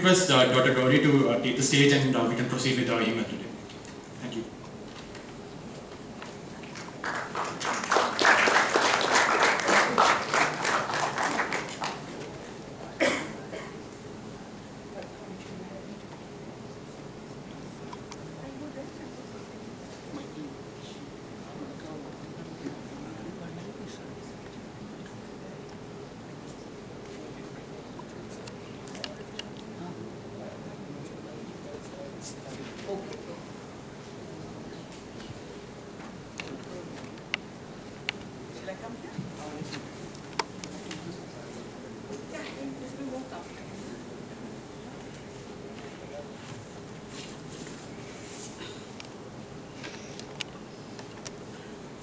request Dr. Gauri to take the stage, and we can proceed with our email today. Thank you.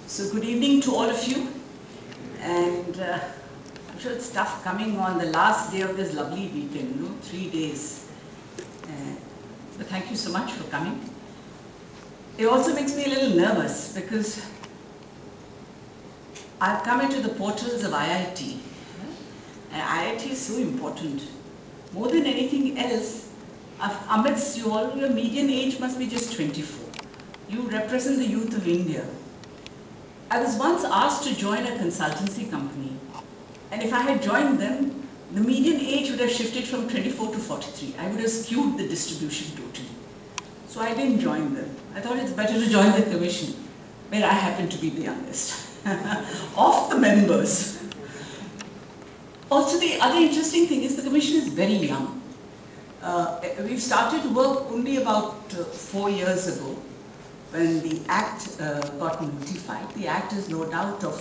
So good evening to all of you, and I'm sure it's tough coming on the last day of this lovely weekend, 3 days, but thank you so much for coming. It also makes me a little nervous because I've come into the portals of IIT, and IIT is so important. More than anything else, amidst you all, your median age must be just 24. You represent the youth of India. I was once asked to join a consultancy company, and if I had joined them, the median age would have shifted from 24 to 43. I would have skewed the distribution totally. So I didn't join them. I thought it's better to join the commission, where I happen to be the youngest of the members. Also, the other interesting thing is the commission is very young. We've started work only about 4 years ago, when the Act got notified. The Act is no doubt of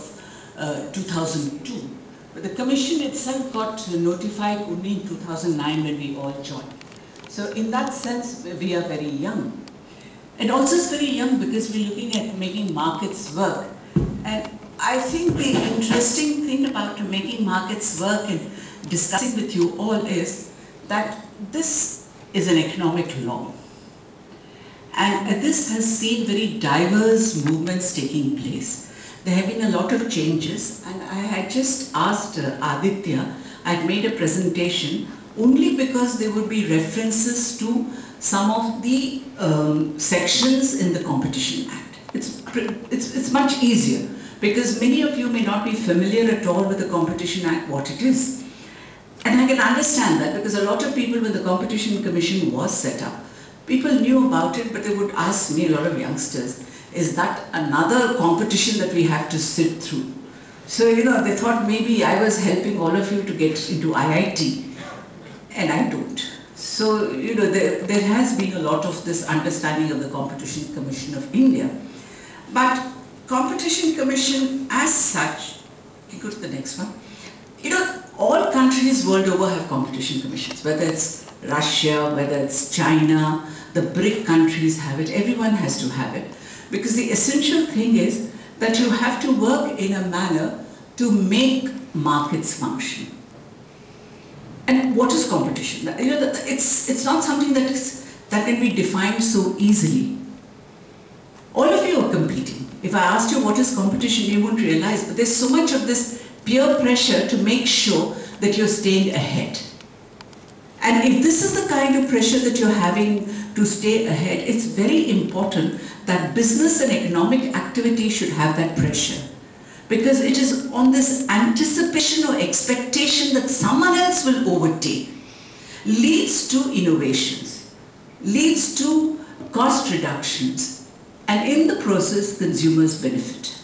2002, but the Commission itself got notified only in 2009 when we all joined. So in that sense, we are very young. And also it's very young because we're looking at making markets work. And I think the interesting thing about making markets work and discussing with you all is that this is an economic law. And this has seen very diverse movements taking place. There have been a lot of changes, and I had just asked Aditya, I had made a presentation only because there would be references to some of the sections in the Competition Act. It's much easier because many of you may not be familiar at all with the Competition Act, what it is. And I can understand that because a lot of people, when the Competition Commission was set up, people knew about it, but they would ask me, a lot of youngsters, is that another competition that we have to sit through? So, they thought maybe I was helping all of you to get into IIT, and I don't. So, there has been a lot of this understanding of the Competition Commission of India. But Competition Commission as such, you go to the next one, all countries world over have competition commissions, whether it's Russia, whether it's China, the BRIC countries have it, everyone has to have it. Because the essential thing is that you have to work in a manner to make markets function. And what is competition? It's not something that can be defined so easily. All of you are competing. If I asked you what is competition, you wouldn't realize, but there's so much of this peer pressure to make sure that you're staying ahead. And if this is the kind of pressure that you're having to stay ahead, it's very important that business and economic activity should have that pressure. Because it is on this anticipation or expectation that someone else will overtake, leads to innovations, leads to cost reductions, and in the process, consumers benefit.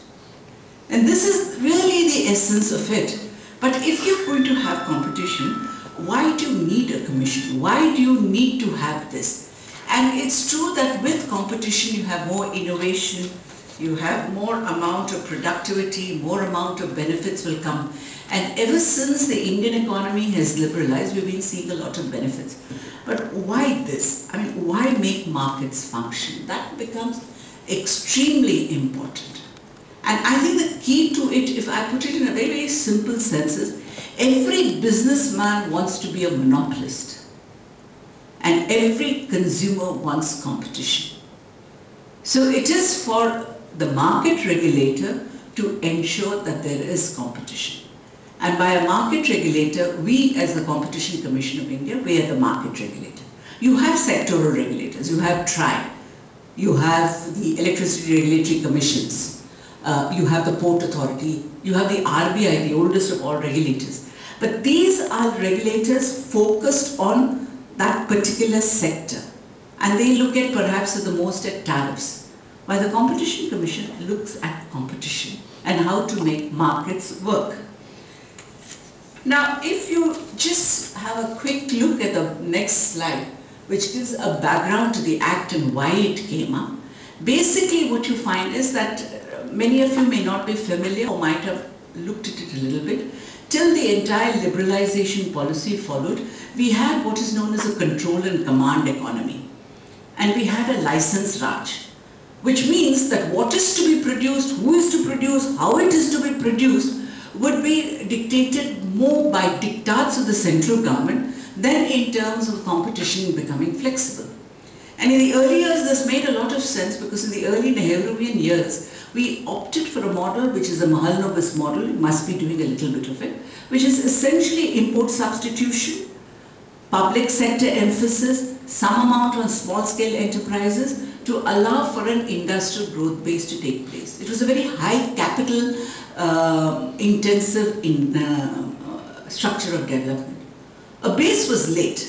And this is really the essence of it. But if you're going to have competition, why do you need a commission? Why do you need to have this? And it's true that with competition you have more innovation, you have more amount of productivity, more amount of benefits will come. And ever since the Indian economy has liberalized, we've been seeing a lot of benefits. But why this? I mean, why make markets function? That becomes extremely important. And I think the key to it, if I put it in a very, very simple sense, is every businessman wants to be a monopolist. And every consumer wants competition. So it is for the market regulator to ensure that there is competition. And by a market regulator, we as the Competition Commission of India, we are the market regulator. You have sectoral regulators, you have TRAI, you have the Electricity Regulatory Commissions, you have the Port Authority, you have the RBI, the oldest of all regulators. But these are regulators focused on that particular sector, and they look at perhaps at the most at tariffs, while the Competition Commission looks at competition and how to make markets work. Now, if you just have a quick look at the next slide, which gives a background to the Act and why it came up, basically what you find is that many of you may not be familiar or might have looked at it a little bit. Till the entire liberalization policy followed, we had what is known as a control and command economy. And we had a license Raj, which means that what is to be produced, who is to produce, how it is to be produced, would be dictated more by diktats of the central government than in terms of competition becoming flexible. And in the early years, this made a lot of sense because in the early Nehruvian years, we opted for a model which is a Mahalanobis model, you must be doing a little bit of it, which is essentially import substitution, public sector emphasis, some amount on small scale enterprises to allow for an industrial growth base to take place. It was a very high capital intensive structure of development. A base was laid,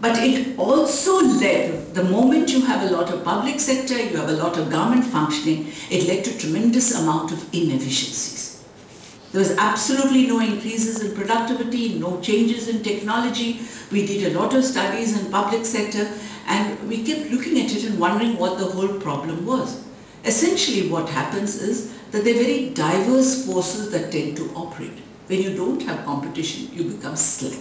but it also led, the moment you have a lot of public sector, you have a lot of government functioning, it led to tremendous amount of inefficiencies. There was absolutely no increases in productivity, no changes in technology. We did a lot of studies in public sector and we kept looking at it and wondering what the whole problem was. Essentially what happens is that there are very diverse forces that tend to operate. When you don't have competition, you become slack.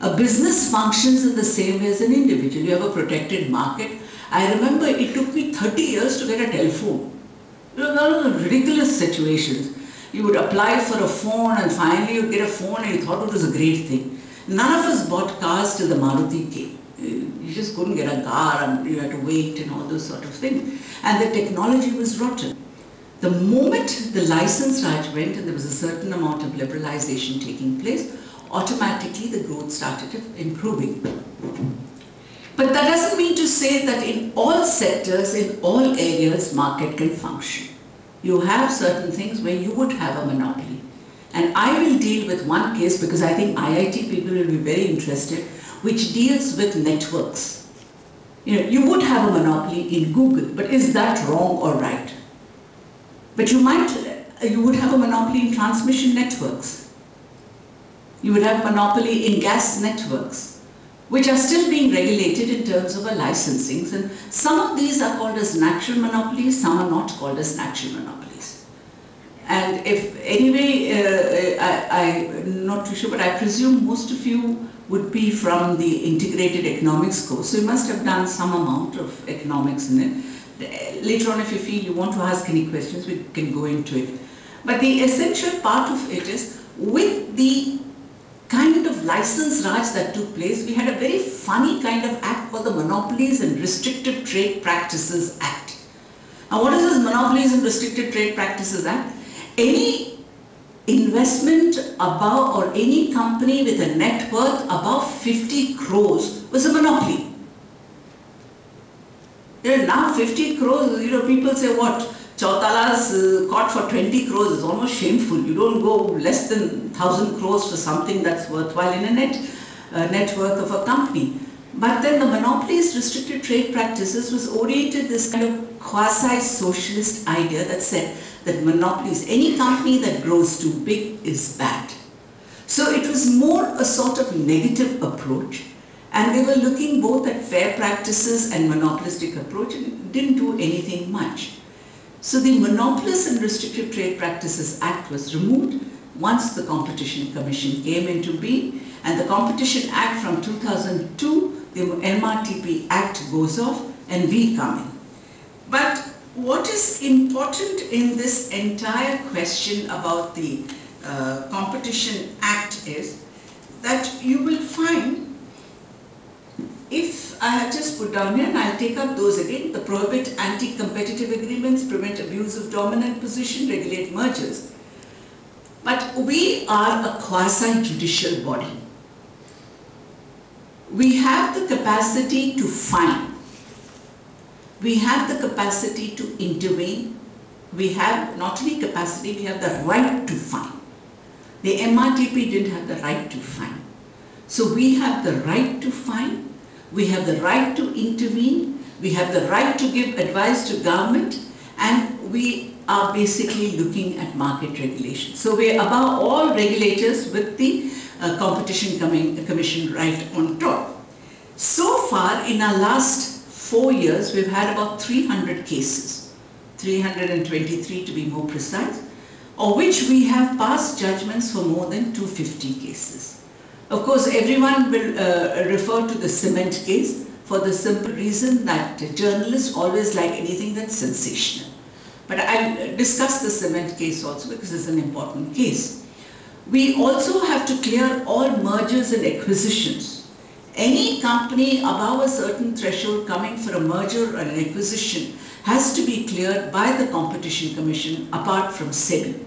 A business functions in the same way as an individual. You have a protected market. I remember it took me 30 years to get a telephone. There were a lot of ridiculous situations. You would apply for a phone and finally you'd get a phone and you thought it was a great thing. None of us bought cars till the Maruti came. You just couldn't get a car and you had to wait and all those sort of things. And the technology was rotten. The moment the license Raj went and there was a certain amount of liberalization taking place, automatically the growth started improving. But that doesn't mean to say that in all sectors, in all areas, market can function. You have certain things where you would have a monopoly. And I will deal with one case because I think IIT people will be very interested, which deals with networks. You would have a monopoly in Google, but is that wrong or right? But you would have a monopoly in transmission networks. You would have monopoly in gas networks, which are still being regulated in terms of a licensing. And some of these are called as natural monopolies, some are not called as natural monopolies. And if anyway, I'm not too sure, but I presume most of you would be from the integrated economics course. So you must have done some amount of economics in it. Later on, if you feel you want to ask any questions, we can go into it. But the essential part of it is, with the kind of license Raj that took place, we had a very funny kind of act called the Monopolies and Restricted Trade Practices Act. Now what is this Monopolies and Restricted Trade Practices Act? Any investment above or any company with a net worth above 50 crores was a monopoly. Now 50 crores, people say what? Chautala's caught for 20 crores is almost shameful. You don't go less than 1,000 crores for something that's worthwhile in a net worth of a company. But then the Monopolies Restricted Trade Practices was oriented this kind of quasi-socialist idea that said that monopolies, any company that grows too big is bad. So it was more a sort of negative approach, and they were looking both at fair practices and monopolistic approach and didn't do anything much. So the Monopolies and Restricted Trade Practices Act was removed once the Competition Commission came into being, and the Competition Act from 2002, the MRTP Act goes off and we come in. But what is important in this entire question about the Competition Act is that you will find, if I have just put down here, and I'll take up those again, the prohibit anti-competitive agreements, prevent abuse of dominant position, regulate mergers. But we are a quasi-judicial body. We have the capacity to fine. We have the capacity to intervene. We have not only capacity, we have the right to fine. The MRTP didn't have the right to fine. So we have the right to fine, we have the right to intervene, we have the right to give advice to government, and we are basically looking at market regulation. So we are above all regulators with the Competition Commission right on top. So far in our last 4 years, we've had about 300 cases, 323 to be more precise, of which we have passed judgments for more than 250 cases. Of course, everyone will refer to the cement case for the simple reason that journalists always like anything that's sensational. But I'll discuss the cement case also because it's an important case. We also have to clear all mergers and acquisitions. Any company above a certain threshold coming for a merger or an acquisition has to be cleared by the Competition Commission apart from SEBI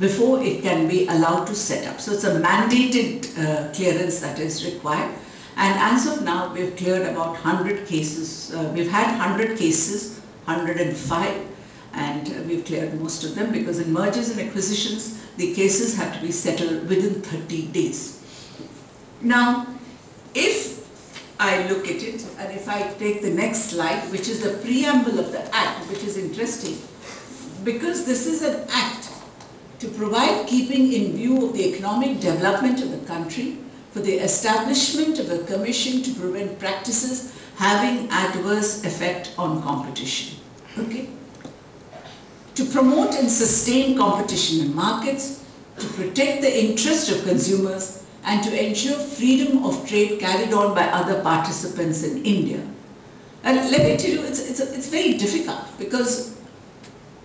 before it can be allowed to set up. So it's a mandated clearance that is required. And as of now, we've cleared about 100 cases. We've had 100 cases, 105, and we've cleared most of them because in mergers and acquisitions, the cases have to be settled within 30 days. Now, if I look at it, and if I take the next slide, which is the preamble of the Act, which is interesting, because this is an Act to provide keeping in view of the economic development of the country, for the establishment of a commission to prevent practices having adverse effect on competition. Okay? To promote and sustain competition in markets, to protect the interest of consumers, and to ensure freedom of trade carried on by other participants in India. And let me tell you, it's very difficult because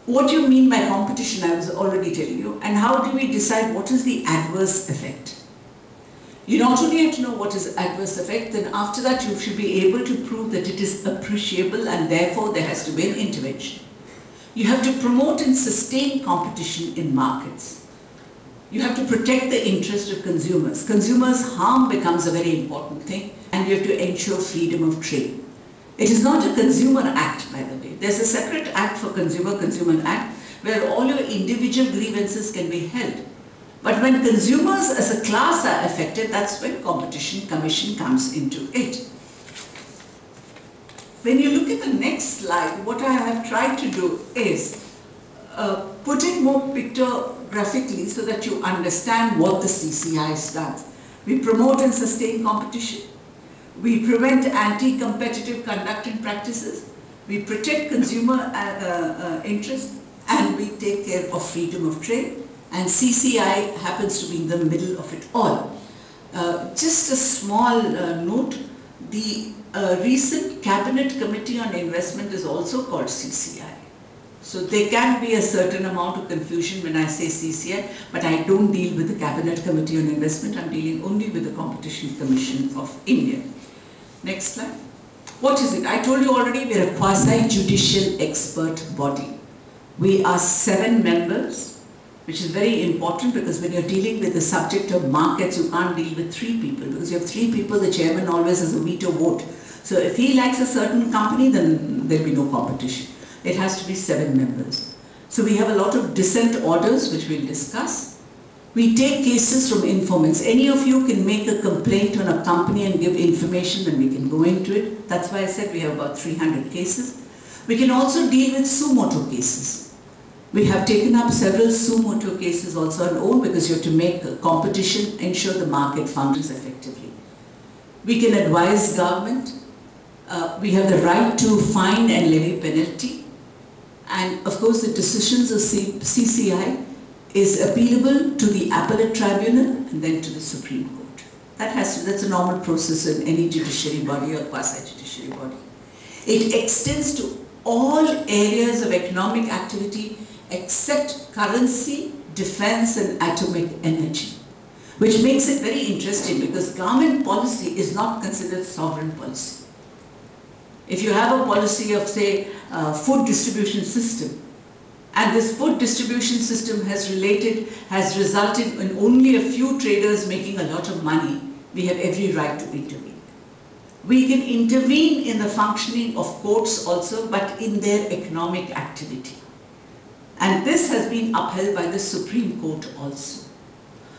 what do you mean by competition, I was already telling you, and how do we decide what is the adverse effect? You not only have to know what is adverse effect, then after that you should be able to prove that it is appreciable and therefore there has to be an intervention. You have to promote and sustain competition in markets. You have to protect the interest of consumers. Consumers' harm becomes a very important thing, and you have to ensure freedom of trade. It is not a consumer act, by the way. There's a separate act for Consumer Act, where all your individual grievances can be held. But when consumers as a class are affected, that's when Competition Commission comes into it. When you look at the next slide, what I have tried to do is put it more pictographically so that you understand what the CCI stands. We promote and sustain competition. We prevent anti-competitive conduct and practices. We protect consumer interests, and we take care of freedom of trade. And CCI happens to be in the middle of it all. Just a small note, the recent Cabinet Committee on Investment is also called CCI. So there can be a certain amount of confusion when I say CCI, but I don't deal with the Cabinet Committee on Investment, I'm dealing only with the Competition Commission of India. Next slide. What is it? I told you already, we are a quasi-judicial expert body. We are 7 members, which is very important because when you're dealing with the subject of markets, you can't deal with 3 people because you have 3 people, the chairman always has a veto vote. So if he likes a certain company, then there'll be no competition. It has to be 7 members. So we have a lot of dissent orders, which we'll discuss. We take cases from informants. Any of you can make a complaint on a company and give information, then we can go into it. That's why I said we have about 300 cases. We can also deal with suo motu cases. We have taken up several suo motu cases also on our own because you have to make a competition, ensure the market functions effectively. We can advise government. We have the right to fine and levy penalty. And of course the decisions of CCI is appealable to the appellate tribunal and then to the Supreme Court. That's a normal process in any judiciary body or quasi-judiciary body. It extends to all areas of economic activity except currency, defense and atomic energy, which makes it very interesting because government policy is not considered sovereign policy. If you have a policy of, say, food distribution system, And this food distribution system has resulted in only a few traders making a lot of money. We have every right to intervene. We can intervene in the functioning of courts also, but in their economic activity. And this has been upheld by the Supreme Court also.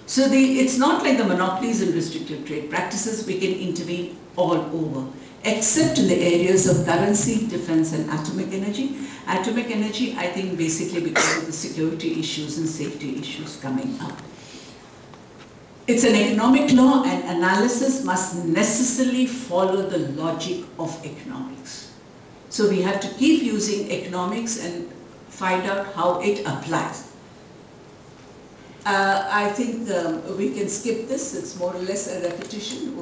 So it's not like the monopolies and restrictive trade practices. We can intervene all over, except in the areas of currency, defense and atomic energy. Atomic energy, I think, basically because of the security issues and safety issues coming up. It's an economic law, and analysis must necessarily follow the logic of economics. So we have to keep using economics and find out how it applies. I think we can skip this. It's more or less a repetition.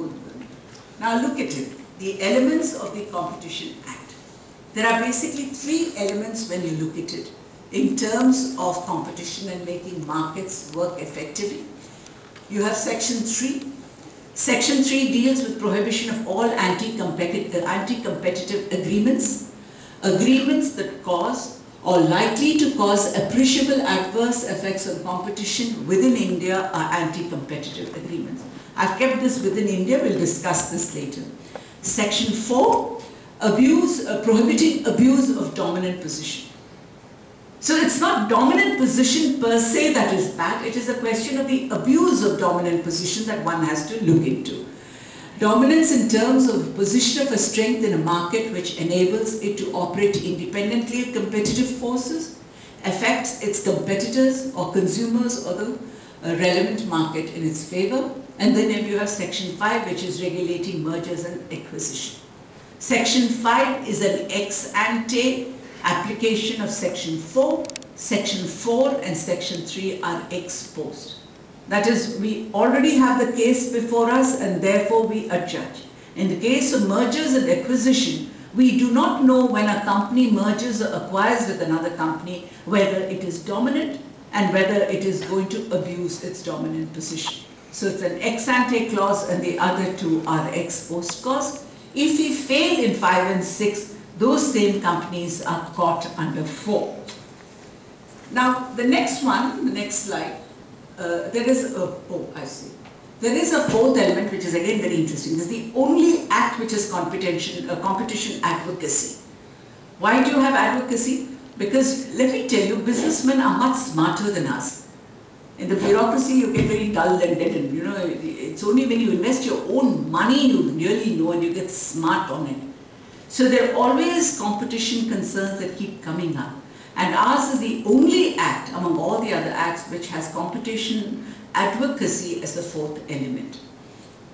Now look at it. The elements of the Competition Act. There are basically three elements when you look at it in terms of competition and making markets work effectively. You have Section 3. Section 3 deals with prohibition of all anti-competitive agreements, agreements that cause or likely to cause appreciable adverse effects on competition within India are anti-competitive agreements. I've kept this within India, we'll discuss this later. Section 4, prohibiting abuse of dominant position. So it's not dominant position per se that is bad, it is a question of the abuse of dominant position that one has to look into. Dominance in terms of position of a strength in a market which enables it to operate independently of competitive forces, affects its competitors or consumers or the relevant market in its favor. And then you have Section 5, which is regulating mergers and acquisition. Section 5 is an ex ante application of Section 4. Section 4 and Section 3 are ex post. That is, we already have the case before us and therefore we adjudge. In the case of mergers and acquisition, we do not know when a company merges or acquires with another company whether it is dominant and whether it is going to abuse its dominant position. So it's an ex ante clause and the other two are ex post clause. If we fail in 5 and 6, those same companies are caught under 4. Now the next one, the next slide. There is a fourth element which is again very interesting. This is the only act which is competition advocacy. Why do you have advocacy? Because let me tell you, businessmen are much smarter than us. In the bureaucracy you get very dull and deadened. You know, it's only when you invest your own money you really know and you get smart on it. So there are always competition concerns that keep coming up. And ours is the only act among all the other acts which has competition advocacy as the fourth element.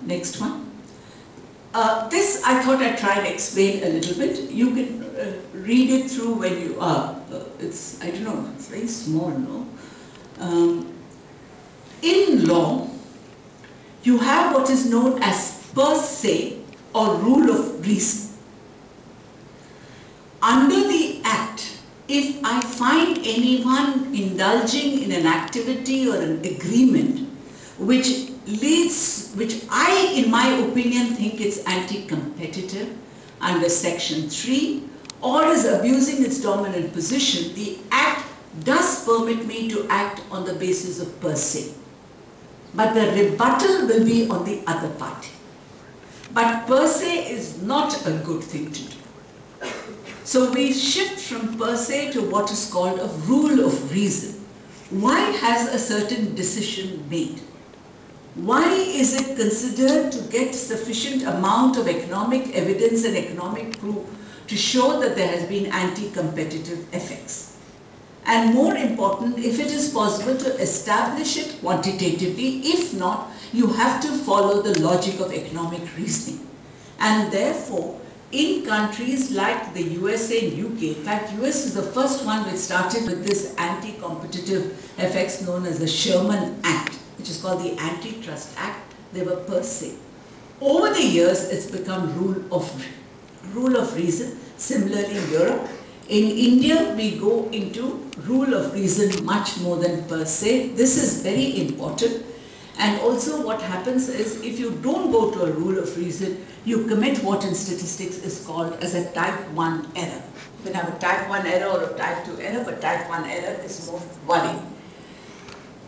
Next one. This I thought I'd try and explain a little bit. You can read it through when you are. It's, I don't know, it's very small, no? In law, you have what is known as per se or rule of reason. Under the Act, if I find anyone indulging in an activity or an agreement which I, in my opinion, think it's anti-competitive under Section 3 or is abusing its dominant position, the Act does permit me to act on the basis of per se. But the rebuttal will be on the other party. But per se is not a good thing to do. So we shift from per se to what is called a rule of reason. Why has a certain decision made? Why is it considered to get sufficient amount of economic evidence and economic proof to show that there has been anti-competitive effects? And more important, if it is possible to establish it quantitatively, if not, you have to follow the logic of economic reasoning. And therefore, in countries like the USA and UK, in fact US is the first one which started with this anti-competitive effects known as the Sherman Act, which is called the Antitrust Act. They were per se. Over the years it's become rule of reason. Similarly in Europe. In India we go into rule of reason much more than per se. This is very important. And also what happens is, if you don't go to a rule of reason, you commit what in statistics is called as a type 1 error. You can have a type 1 error or a type 2 error, but type 1 error is more worrying.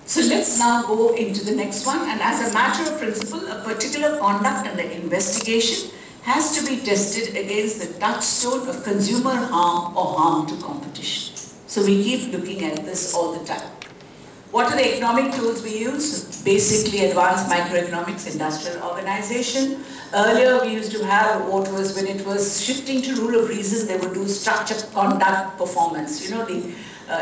So let's now go into the next one, and as a matter of principle, a particular conduct under investigation has to be tested against the touchstone of consumer harm or harm to competition. So we keep looking at this all the time. What are the economic tools we use? Basically advanced microeconomics, industrial organization. Earlier we used to have what was, when it was shifting to rule of reason, they would do structure, conduct, performance. You know, the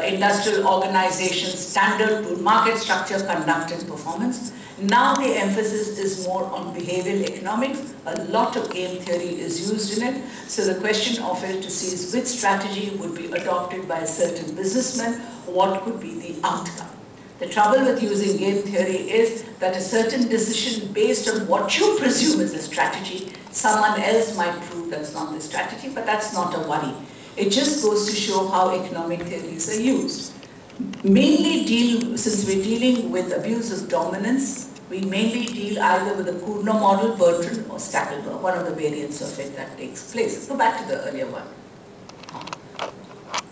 industrial organization standard tool, market structure, conduct and performance. Now the emphasis is more on behavioral economics. A lot of game theory is used in it. So the question of it to see is which strategy would be adopted by a certain businessman, what could be the outcome. The trouble with using game theory is that a certain decision based on what you presume is a strategy, someone else might prove that's not the strategy, but that's not a worry. It just goes to show how economic theories are used. Mainly since we're dealing with abuse of dominance, we mainly deal either with the Koorno model, Bertrand or Stackelberg, one of the variants of it that takes place. Let's go back to the earlier one.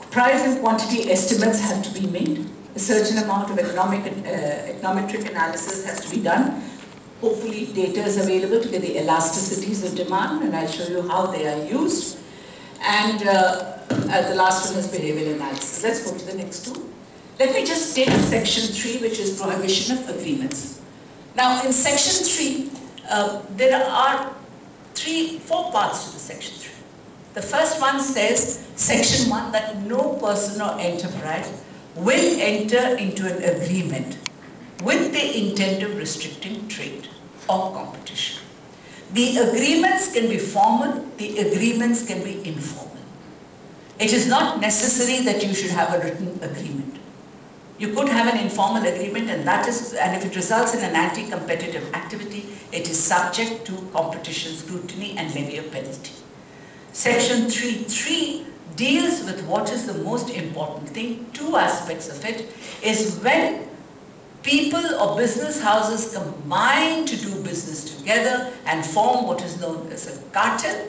Price and quantity estimates have to be made. A certain amount of econometric analysis has to be done. Hopefully data is available to get the elasticities of demand, and I'll show you how they are used. And the last one is behavioral analysis. Let's go to the next two. Let me just take section 3, which is prohibition of agreements. Now in section 3, there are 4 parts to the section 3. The first one says, section 1, that no person or enterprise will enter into an agreement with the intent of restricting trade or competition. The agreements can be formal, the agreements can be informal. It is not necessary that you should have a written agreement. You could have an informal agreement, and if it results in an anti-competitive activity, it is subject to competition scrutiny and levy a penalty. Section 3.3 deals with what is the most important thing. 2 aspects of it is when people or business houses combine to do business together and form what is known as a cartel.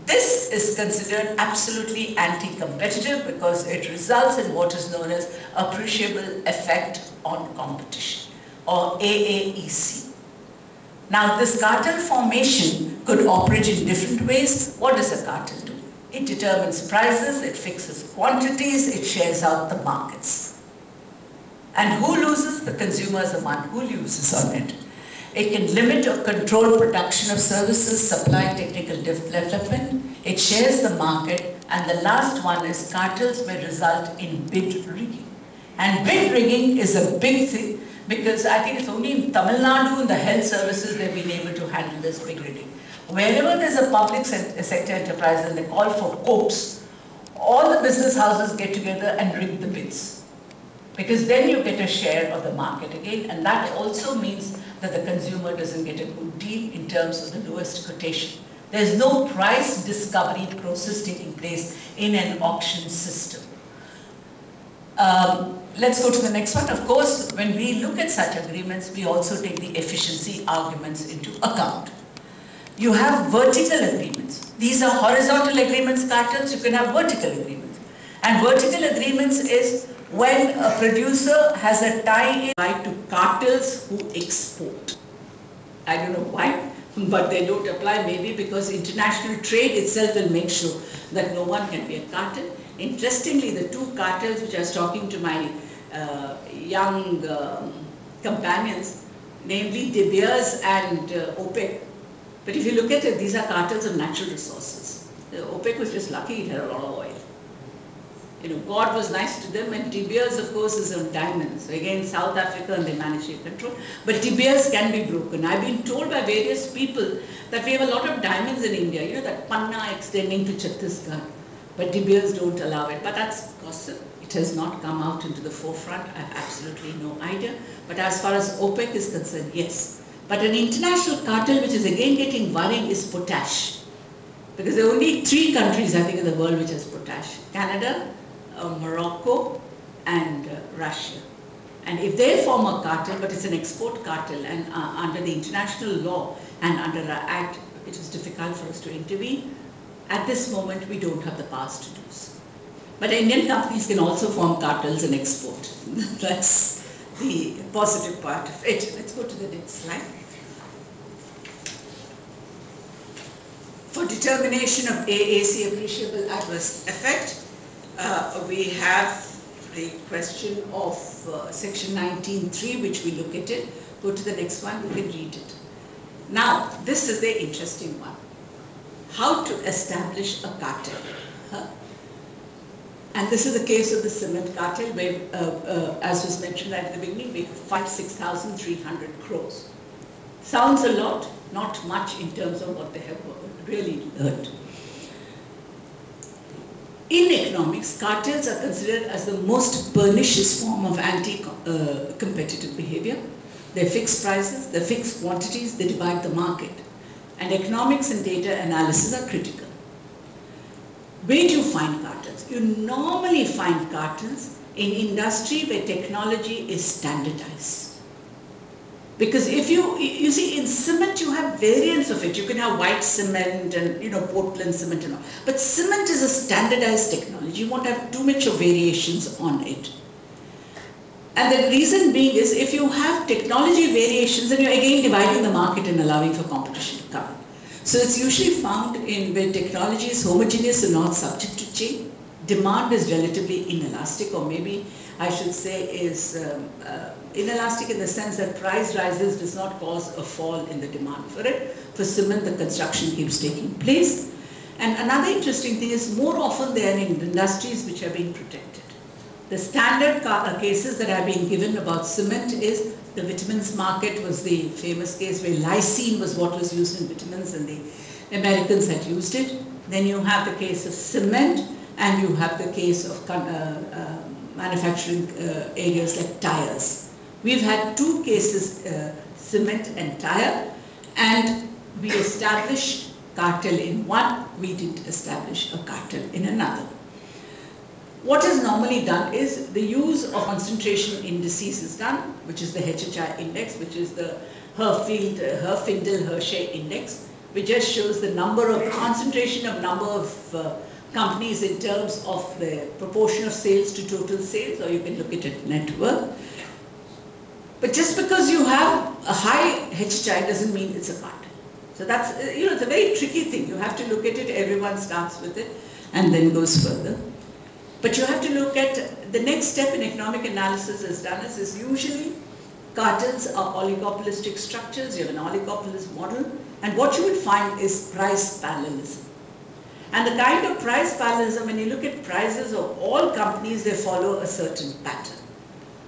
This is considered absolutely anti-competitive because it results in what is known as appreciable effect on competition, or AAEC. Now this cartel formation could operate in different ways. What does a cartel do? It determines prices, it fixes quantities, it shares out the markets. And who loses? The consumer is the one who loses on it. It can limit or control production of services, supply technical development, it shares the market, and the last one is cartels may result in bid rigging. And bid rigging is a big thing because I think it's only in Tamil Nadu in the health services they've been able to handle this bid rigging. Wherever there's a public sector enterprise and they call for quotes, all the business houses get together and rig the bids. Because then you get a share of the market again, and that also means that the consumer doesn't get a good deal in terms of the lowest quotation. There's no price discovery process taking place in an auction system. Let's go to the next one. Of course, when we look at such agreements, we also take the efficiency arguments into account. You have vertical agreements. These are horizontal agreements, cartels. You can have vertical agreements. And vertical agreements is when a producer has a tie-in to cartels who export. I don't know why, but they don't apply, maybe because international trade itself will make sure that no one can be a cartel. Interestingly, the 2 cartels which I was talking to my young companions, namely De Beers and OPEC. But if you look at it, these are cartels of natural resources. OPEC was just lucky it had a lot of oil. You know, God was nice to them, and De Beers, of course, is on diamonds. So again, South Africa, and they manage to control. But De Beers can be broken. I've been told by various people that we have a lot of diamonds in India. You know, that Panna extending to Chhattisgarh. But De Beers don't allow it. But that's gossip. It has not come out into the forefront. I have absolutely no idea. But as far as OPEC is concerned, yes. But an international cartel, which is again getting worrying, is potash. Because there are only 3 countries, I think, in the world which has potash. Canada, Morocco, and Russia. And if they form a cartel, but it's an export cartel, and under the international law and under our act, it is difficult for us to intervene. At this moment, we don't have the powers to do so. But Indian companies can also form cartels and export. That's the positive part of it. Let's go to the next slide. For determination of AAC, appreciable adverse effect, we have the question of section 19.3, which we look at it. Go to the next one, you can read it. Now, this is the interesting one. How to establish a cartel. And this is the case of the cement cartel, where, as was mentioned right at the beginning, we find 6,300 crores. Sounds a lot, not much in terms of what they have really learned. In economics, cartels are considered as the most pernicious form of anti-competitive behavior. They're fixed prices, they're fixed quantities, they divide the market. And economics and data analysis are critical. Where do you find cartels? You normally find cartels in industry where technology is standardized. Because if you see in cement you have variants of it. You can have white cement and Portland cement and all. But cement is a standardized technology. You won't have too much of variations on it. And the reason being is if you have technology variations, then you're again dividing the market and allowing for competition to come in. So it's usually found in where technology is homogeneous and not subject to change. Demand is relatively inelastic, or maybe I should say is inelastic in the sense that price rises does not cause a fall in the demand for it. For cement, the construction keeps taking place. And another interesting thing is more often they are in industries which are being protected. The standard cases that have been given about cement is the vitamins market was the famous case where lysine was what was used in vitamins and the Americans had used it. Then you have the case of cement and you have the case of manufacturing areas like tires. We've had two cases, cement and tire, and we established cartel in one, we didn't establish a cartel in another. What is normally done is the use of concentration indices is done, which is the HHI index, which is the Herfindahl-Hirschay index, which just shows the number of concentration of number of companies in terms of the proportion of sales to total sales, or you can look at it net worth. But just because you have a high HHI doesn't mean it's a cartel. So that's, it's a very tricky thing. You have to look at it, everyone starts with it and then goes further. But you have to look at the next step in economic analysis is done is usually cartels are oligopolistic structures, you have an oligopolist model, and what you would find is price parallelism. And the kind of price parallelism, when you look at prices of all companies, they follow a certain pattern.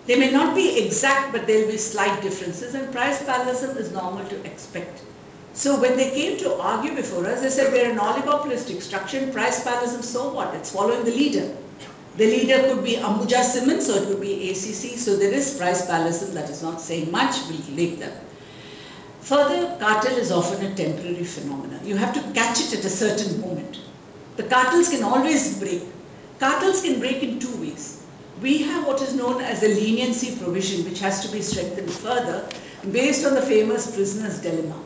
They may not be exact, but there will be slight differences, and price parallelism is normal to expect. So when they came to argue before us, they said we're an oligopolistic structure, and price parallelism, so what? It's following the leader. The leader could be Ambuja Cement, so it could be ACC, so there is price parallelism, that is not saying much, we'll take that. Further, cartel is often a temporary phenomenon. You have to catch it at a certain moment. The cartels can always break. Cartels can break in two ways. We have what is known as a leniency provision, which has to be strengthened further based on the famous prisoner's dilemma.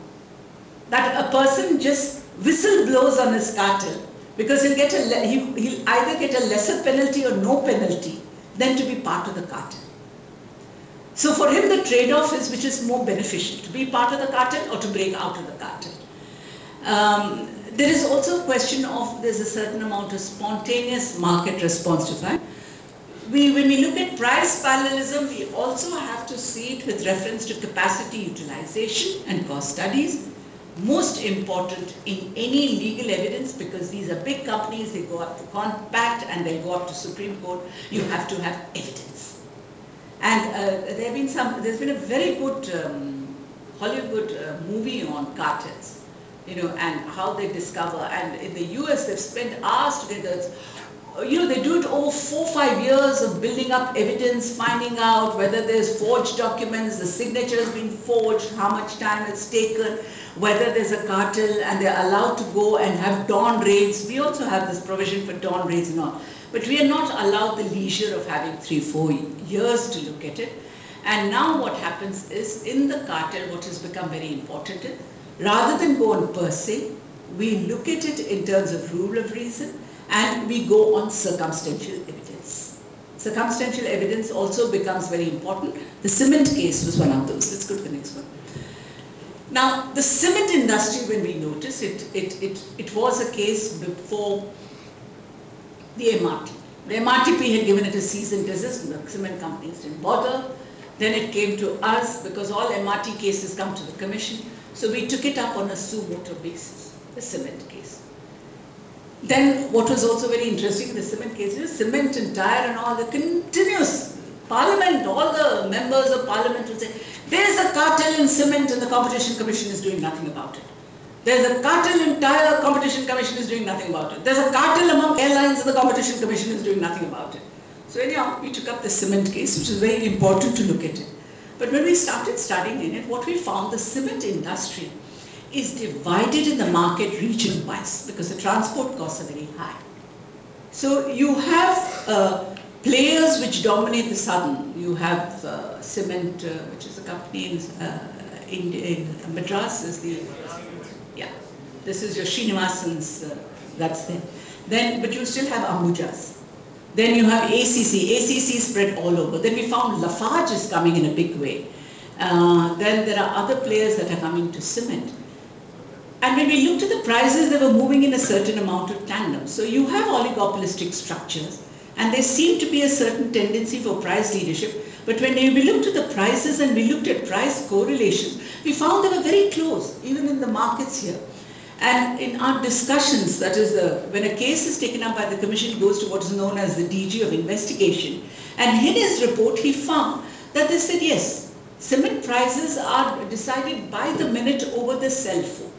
That a person just whistle blows on his cartel because he'll either get a lesser penalty or no penalty than to be part of the cartel. So for him the trade-off is which is more beneficial, to be part of the cartel or to break out of the cartel. There is also a question of there's a certain amount of spontaneous market response to that. When we look at price parallelism, we also have to see it with reference to capacity utilization and cost studies. Most important in any legal evidence, because these are big companies, they go up to compact and they go up to Supreme Court, you have to have evidence. And there's been a very good Hollywood movie on cartels, and how they discover, and in the US they've spent hours together. They do it over 4 or 5 years of building up evidence, finding out whether there's forged documents, the signature has been forged, how much time it's taken, whether there's a cartel, and they're allowed to go and have dawn raids. We also have this provision for dawn raids and all. But we are not allowed the leisure of having 3 or 4 years to look at it. And now what happens is, in the cartel, what has become very important is, rather than go on per se, we look at it in terms of rule of reason, and we go on circumstantial evidence. Circumstantial evidence also becomes very important. The cement case was one of those. Let's go to the next one. Now, the cement industry, when we notice it was a case before the MRT. The MRTP had given it a cease and desist, and the cement companies didn't bother. Then it came to us because all MRT cases come to the commission. So we took it up on a suo motu basis, the cement case. Then what was also very interesting in the cement case is cement and tire and all the continuous parliament, all the members of parliament would say, there's a cartel in cement and the competition commission is doing nothing about it. There's a cartel in tire, competition commission is doing nothing about it. There's a cartel among airlines and the competition commission is doing nothing about it. So anyhow, we took up the cement case, which is very important to look at it. But when we started studying in it, what we found, the cement industry is divided in the market region-wise because the transport costs are very high. So you have players which dominate the southern. You have Cement, which is a company in Madras, is the, yeah, this is your Srinivasan's, that's there. Then, but you still have Ambuja's. Then you have ACC. ACC spread all over. Then we found Lafarge is coming in a big way. Then there are other players that are coming to cement. And when we looked at the prices, they were moving in a certain amount of tandem. So you have oligopolistic structures, and there seemed to be a certain tendency for price leadership. But when we looked at the prices and we looked at price correlations, we found they were very close, even in the markets here. And in our discussions, that is, when a case is taken up by the commission, it goes to what is known as the DG of investigation. And in his report, he found that they said, yes, cement prices are decided by the minute over the cell phone.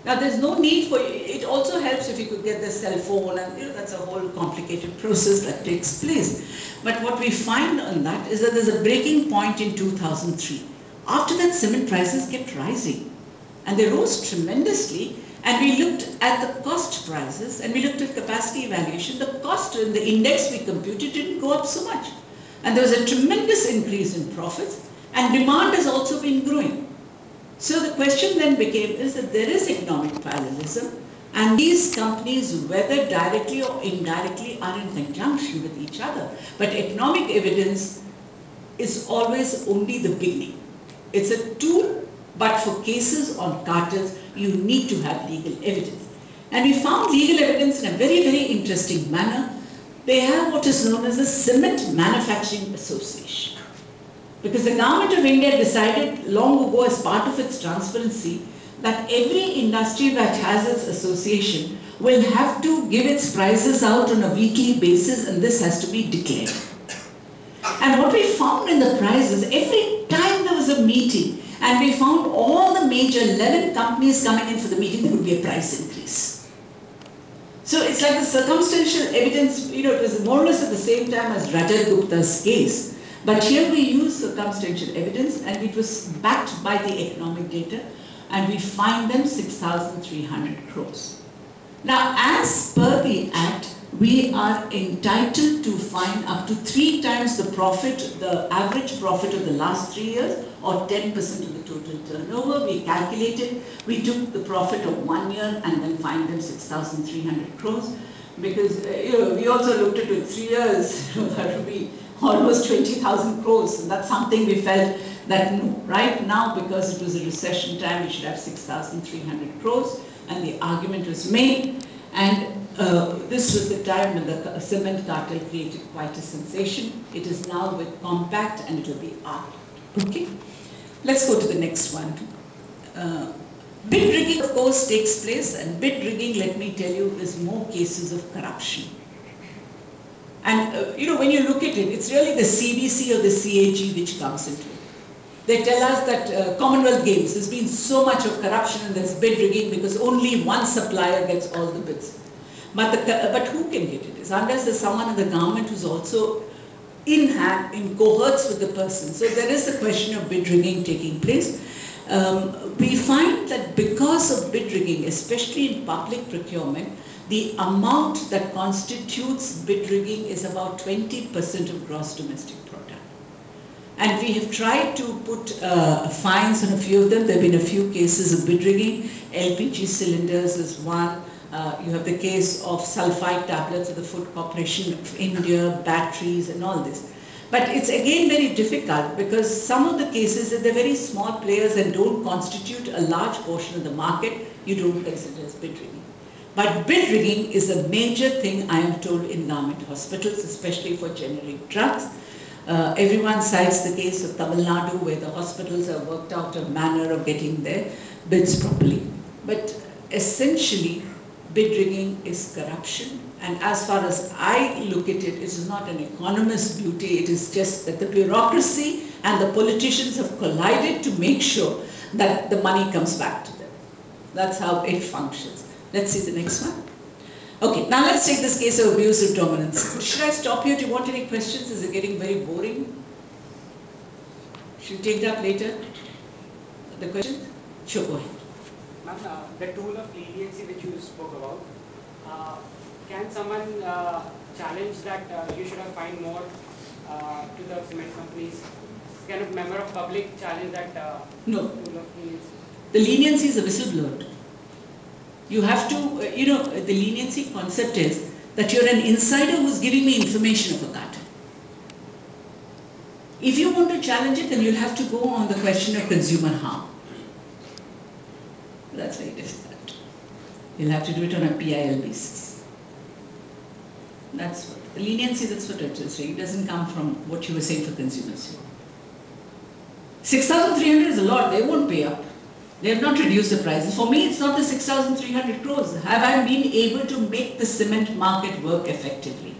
Now, there's no need for, it also helps if you could get the cell phone, and that's a whole complicated process that takes place. But what we find on that is that there's a breaking point in 2003. After that, cement prices kept rising, and they rose tremendously. And we looked at the cost prices, and we looked at capacity evaluation. The cost in the index we computed didn't go up so much. And there was a tremendous increase in profits, and demand has also been growing. So the question then became is that there is economic parallelism, and these companies, whether directly or indirectly, are in conjunction with each other. But economic evidence is always only the beginning. It's a tool. But for cases on cartels, you need to have legal evidence. And we found legal evidence in a very, very interesting manner. They have what is known as the Cement Manufacturing Association. Because the government of India decided long ago as part of its transparency that every industry that has its association will have to give its prices out on a weekly basis, and this has to be declared. And what we found in the prices, every time there was a meeting, and we found all the major 11 companies coming in for the meeting, there would be a price increase. So it's like the circumstantial evidence, it was more or less at the same time as Rajat Gupta's case. But here we use circumstantial evidence, and it was backed by the economic data, and we find them 6,300 crores. Now, as per the Act, we are entitled to find up to 3 times the profit, the average profit of the last 3 years, or 10% of the total turnover. We calculated, we took the profit of 1 year and then find them 6,300 crores. Because we also looked at it 3 years, that would be almost 20,000 crores. And that's something we felt that right now, because it was a recession time, we should have 6,300 crores. And the argument was made. And this was the time when the cement cartel created quite a sensation. It is now with Compact, and it will be argued. Okay, let's go to the next one. Bid rigging, of course, takes place, and bid rigging, let me tell you, is more cases of corruption. And when you look at it, it's really the CBC or the CAG which comes into it. They tell us that Commonwealth Games, there's been so much of corruption and there's bid rigging because only one supplier gets all the bids. But who can get it? It's unless there's someone in the government who's also in cohorts with the person. So there is the question of bid rigging taking place. We find that because of bid rigging, especially in public procurement, the amount that constitutes bid rigging is about 20% of gross domestic product. And we have tried to put fines on a few of them. There have been a few cases of bid rigging. LPG cylinders is one. You have the case of sulfide tablets of the Food Corporation of India, batteries and all this. But it's again very difficult because some of the cases that they're very small players and don't constitute a large portion of the market, you don't consider as bid rigging. But bid rigging is a major thing, I am told, in government hospitals, especially for generic drugs. Everyone cites the case of Tamil Nadu where the hospitals have worked out a manner of getting their bids properly. But essentially, bid rigging is corruption, and as far as I look at it, it is not an economist's beauty, it is just that the bureaucracy and the politicians have collided to make sure that the money comes back to them. That's how it functions. Let's see the next one. Okay, now let's take this case of abusive dominance. Should I stop here? Do you want any questions? Is it getting very boring? Should we take it up later? The question? Sure, go ahead. Ma'am, the tool of leniency which you spoke about, can someone challenge that you should have fined more to the cement companies? Can a member of public challenge that No. tool of leniency? The leniency is a whistleblower. You have to, the leniency concept is that you're an insider who's giving me information of a cartel. If you want to challenge it, then you'll have to go on the question of consumer harm. That's very difficult. You'll have to do it on a PIL basis. That's what, the leniency, that's what it is. It doesn't come from what you were saying for consumers. 6,300 is a lot, they won't pay up. They have not reduced the prices. For me, it's not the 6,300 crores. Have I been able to make the cement market work effectively?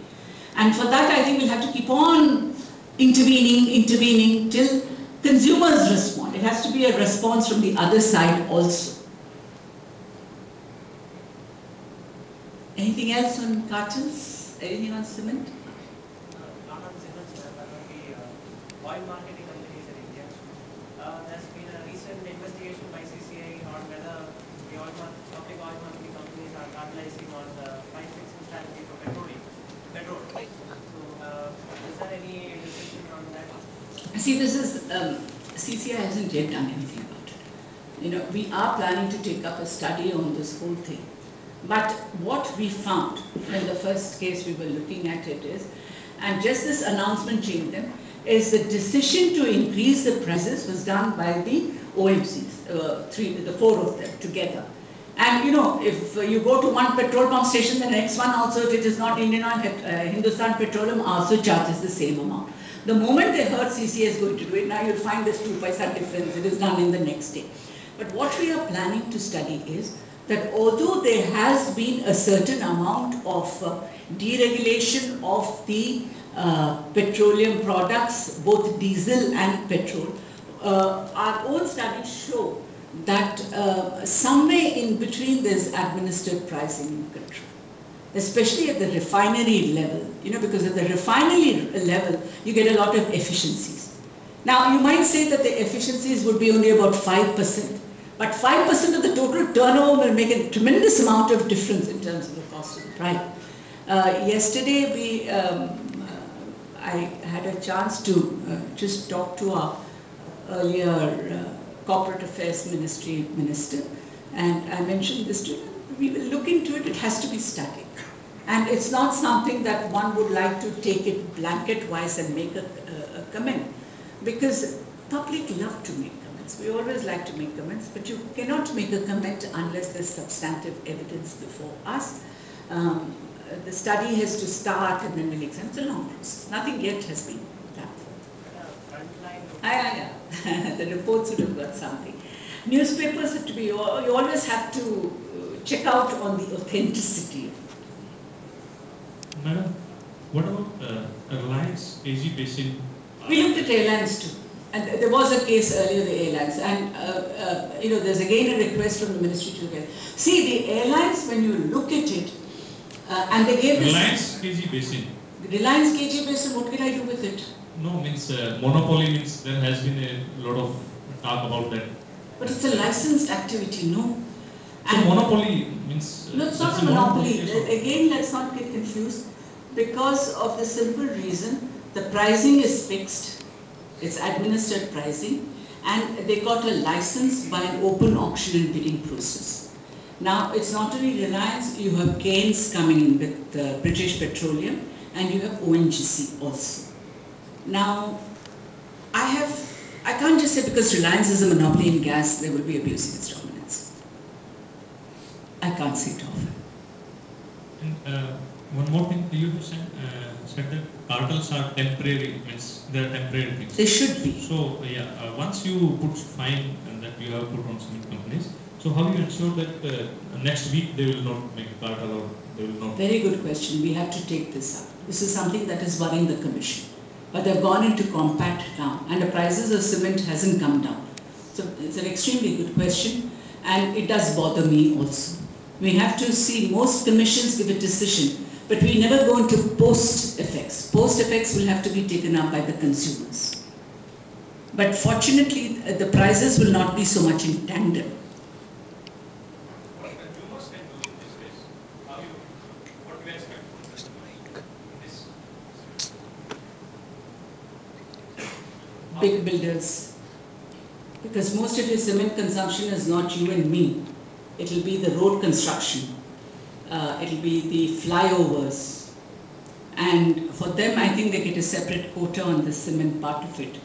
And for that, I think we'll have to keep on intervening till consumers respond. It has to be a response from the other side also. Anything else on cartels? Anything on cement? Not on cement, but on the oil marketing companies in India. There's been a recent investigation by CCI on whether the public oil marketing companies are cartelizing on the price fixing strategy for petrol. So, is there any decision on that? See, this is, CCI hasn't yet done anything about it. We are planning to take up a study on this whole thing. But what we found in the first case we were looking at it is, and just this announcement changed them, is the decision to increase the prices was done by the OMCs, the four of them together. And if you go to one petrol pump station, the next one also, if it is not Indian Oil, Hindustan Petroleum also charges the same amount. The moment they heard CCI is going to do it, now you'll find this 2 paisa difference, it is done in the next day. But what we are planning to study is that although there has been a certain amount of deregulation of the petroleum products, both diesel and petrol, our own studies show that somewhere in between there's administered pricing control, especially at the refinery level, because at the refinery level you get a lot of efficiencies. Now you might say that the efficiencies would be only about 5%. But 5% of the total turnover will make a tremendous amount of difference in terms of the cost of the price. Yesterday, I had a chance to just talk to our earlier corporate affairs minister, and I mentioned this to him. We will look into it. It has to be studied, and it's not something that one would like to take it blanket-wise and make a comment, because public love to make. We always like to make comments, but you cannot make a comment unless there's substantive evidence before us. The study has to start and then we'll examine. It's a long process. Nothing yet has been done. The reports would have got something. Newspapers have to be, you always have to check out on the authenticity. Madam, what about Reliance AG Basin? We looked at airlines too. And there was a case earlier, the airlines, and there's again a request from the ministry to get. See, the airlines, when you look at it, and they gave this. Reliance KG Basin. Reliance KG Basin, what can I do with it? No, means monopoly means there has been a lot of talk about that. But it's a licensed activity, no? So monopoly means. No, it's not a monopoly. Again, let's not get confused. Because of the simple reason, the pricing is fixed. It's administered pricing, and they got a license by an open auction and bidding process. Now, it's not only Reliance, you have Keynes coming in with British Petroleum, and you have ONGC also. Now, I can't just say because Reliance is a monopoly in gas, they will be abusing its dominance. I can't say it often. And one more thing, you said that cartels are temporary, means they are temporary things. They should be. So once you put fine and that you have put on cement companies, so how you ensure that next week they will not make a cartel or they will not? Very good question. We have to take this up. This is something that is worrying the Commission. But they've gone into compact now, and the prices of cement hasn't come down. So it's an extremely good question, and it does bother me also. We have to see most commissions give a decision, but we never go into post effects. Post effects will have to be taken up by the consumers. But fortunately, the prices will not be so much in tandem. What consumers can do in this case? What do you expect in this? Big builders. Because most of your cement consumption is not you and me. It will be the road construction. It will be the flyovers. And for them, I think they get a separate quota on the cement part of it.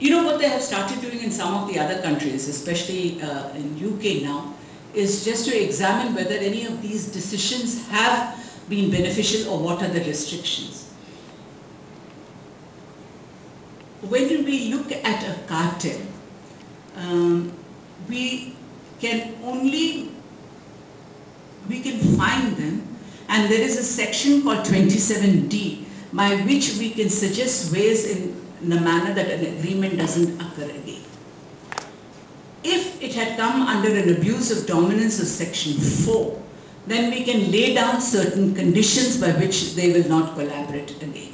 You know what they have started doing in some of the other countries, especially in UK now, is just to examine whether any of these decisions have been beneficial or what are the restrictions. When we look at a cartel, we can find them, and there is a section called 27D by which we can suggest ways in a manner that an agreement doesn't occur again. If it had come under an abuse of dominance of section 4, then we can lay down certain conditions by which they will not collaborate again.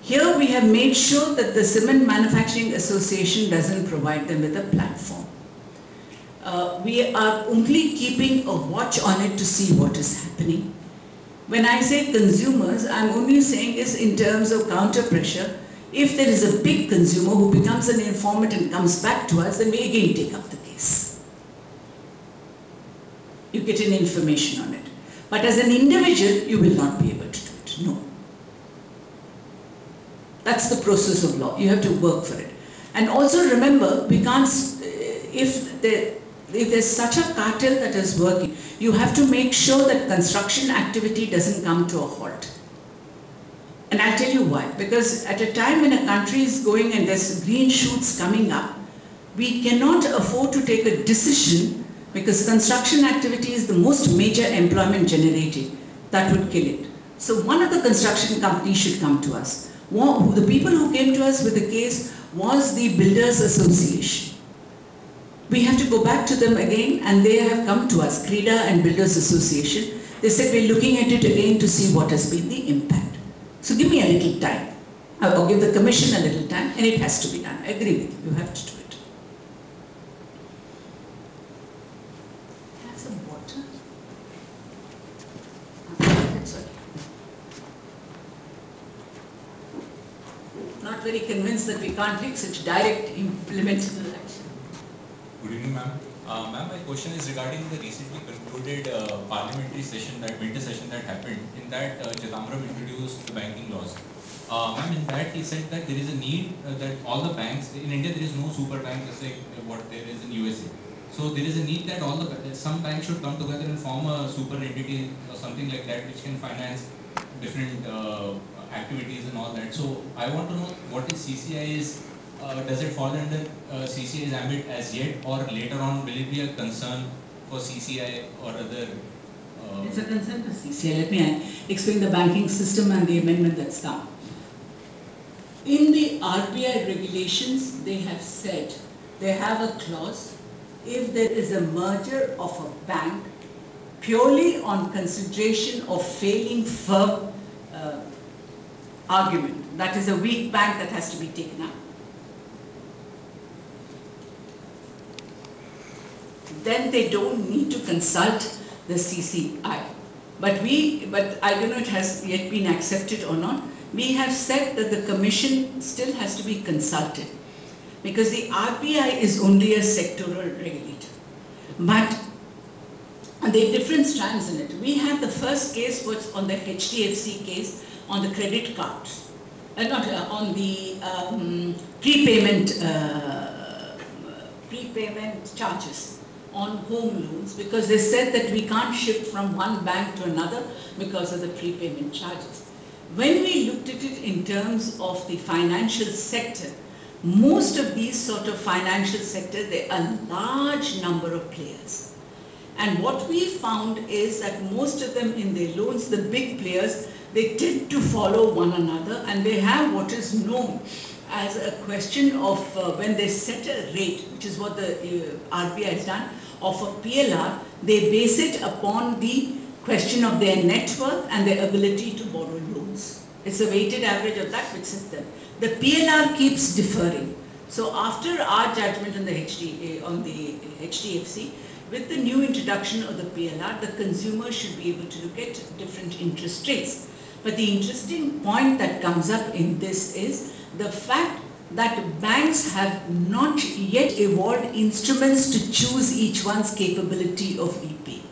Here we have made sure that the Cement Manufacturing Association doesn't provide them with a platform. We are only keeping a watch on it to see what is happening. When I say consumers, I'm only saying is in terms of counter pressure. If there is a big consumer who becomes an informant and comes back to us, then we again take up the case. You get an information on it. But as an individual, you will not be able to do it. No. That's the process of law. You have to work for it. And also remember, we can't, if there's such a cartel that is working, you have to make sure that construction activity doesn't come to a halt. And I'll tell you why. Because at a time when a country is going and there's green shoots coming up, we cannot afford to take a decision because construction activity is the most major employment generating. That would kill it. So one of the construction companies should come to us. The people who came to us with the case was the Builders Association. We have to go back to them again, and they have come to us, CREDA and Builders Association. They said we're looking at it again to see what has been the impact. So give me a little time. I'll give the Commission a little time, and it has to be done. I agree with you. You have to do it. Have some water. Sorry. Not very convinced that we can't take such direct implementable action. Good evening, ma'am. Ma'am, my question is regarding the recently concluded parliamentary session, that winter session that happened. In that, Chidambaram introduced the banking laws. Ma'am, in that he said that there is a need that all the banks, in India there is no super bank just like what there is in USA. So there is a need that some banks should come together and form a super entity or something like that which can finance different activities and all that. So I want to know what is CCI's, does it fall under CCI's ambit as yet, or later on will it be a concern for CCI or other? It's a concern for CCI. Let me explain the banking system and the amendment that's come. In the RBI regulations, they have said, they have a clause, if there is a merger of a bank purely on consideration of failing firm argument, that is a weak bank that has to be taken up, then they don't need to consult the CCI. but I don't know it has yet been accepted or not. We have said that the Commission still has to be consulted because the RBI is only a sectoral regulator. But there are different strands in it. We had the first case was on the HDFC case on the credit cards, on the prepayment charges on home loans, because they said that we can't shift from one bank to another because of the prepayment charges. When we looked at it in terms of the financial sector, most of these sort of financial sector, there are a large number of players. And what we found is that most of them in their loans, the big players, they tend to follow one another, and they have what is known as a question of when they set a rate, which is what the RBI has done, of a PLR, they base it upon the question of their net worth and their ability to borrow loans. It's a weighted average of that which sets them. The PLR keeps differing. So after our judgment on the HDFC, with the new introduction of the PLR, the consumer should be able to look at different interest rates. But the interesting point that comes up in this is the fact that banks have not yet evolved instruments to choose each one's capability of repaying.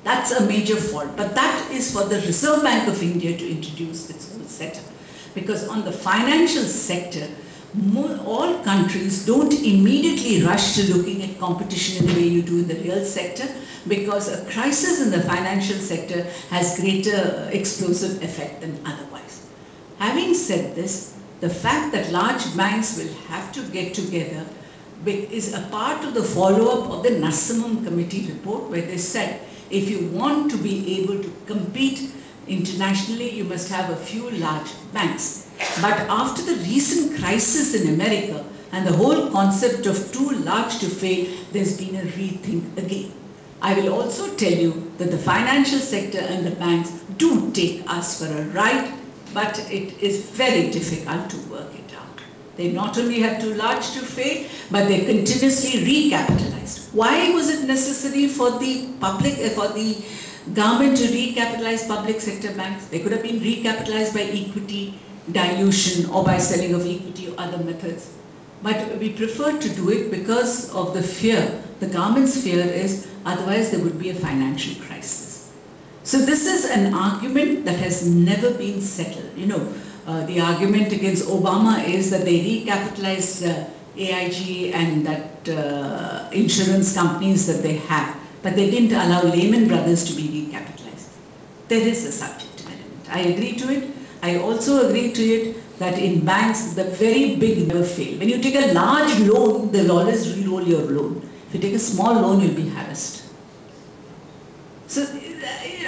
That's a major fault, but that is for the Reserve Bank of India to introduce its own setup. Because on the financial sector, all countries don't immediately rush to looking at competition in the way you do in the real sector, because a crisis in the financial sector has greater explosive effect than otherwise. Having said this, the fact that large banks will have to get together is a part of the follow-up of the Nassimam Committee report, where they said if you want to be able to compete internationally, you must have a few large banks. But after the recent crisis in America and the whole concept of too large to fail, there's been a rethink again. I will also tell you that the financial sector and the banks do take us for a ride, but it is very difficult to work it out. They not only have too large to fail, but they're continuously recapitalized. Why was it necessary for the government to recapitalize public sector banks? They could have been recapitalized by equity dilution or by selling of equity or other methods. But we prefer to do it because of the fear. The government's fear is otherwise there would be a financial crisis. So this is an argument that has never been settled. You know, the argument against Obama is that they recapitalized AIG and that insurance companies that they have, but they didn't allow Lehman Brothers to be recapitalized. There is a subjective element. I agree to it. I also agree to it that in banks, the very big never fail. When you take a large loan, they'll always re-roll your loan. If you take a small loan, you'll be harassed. So,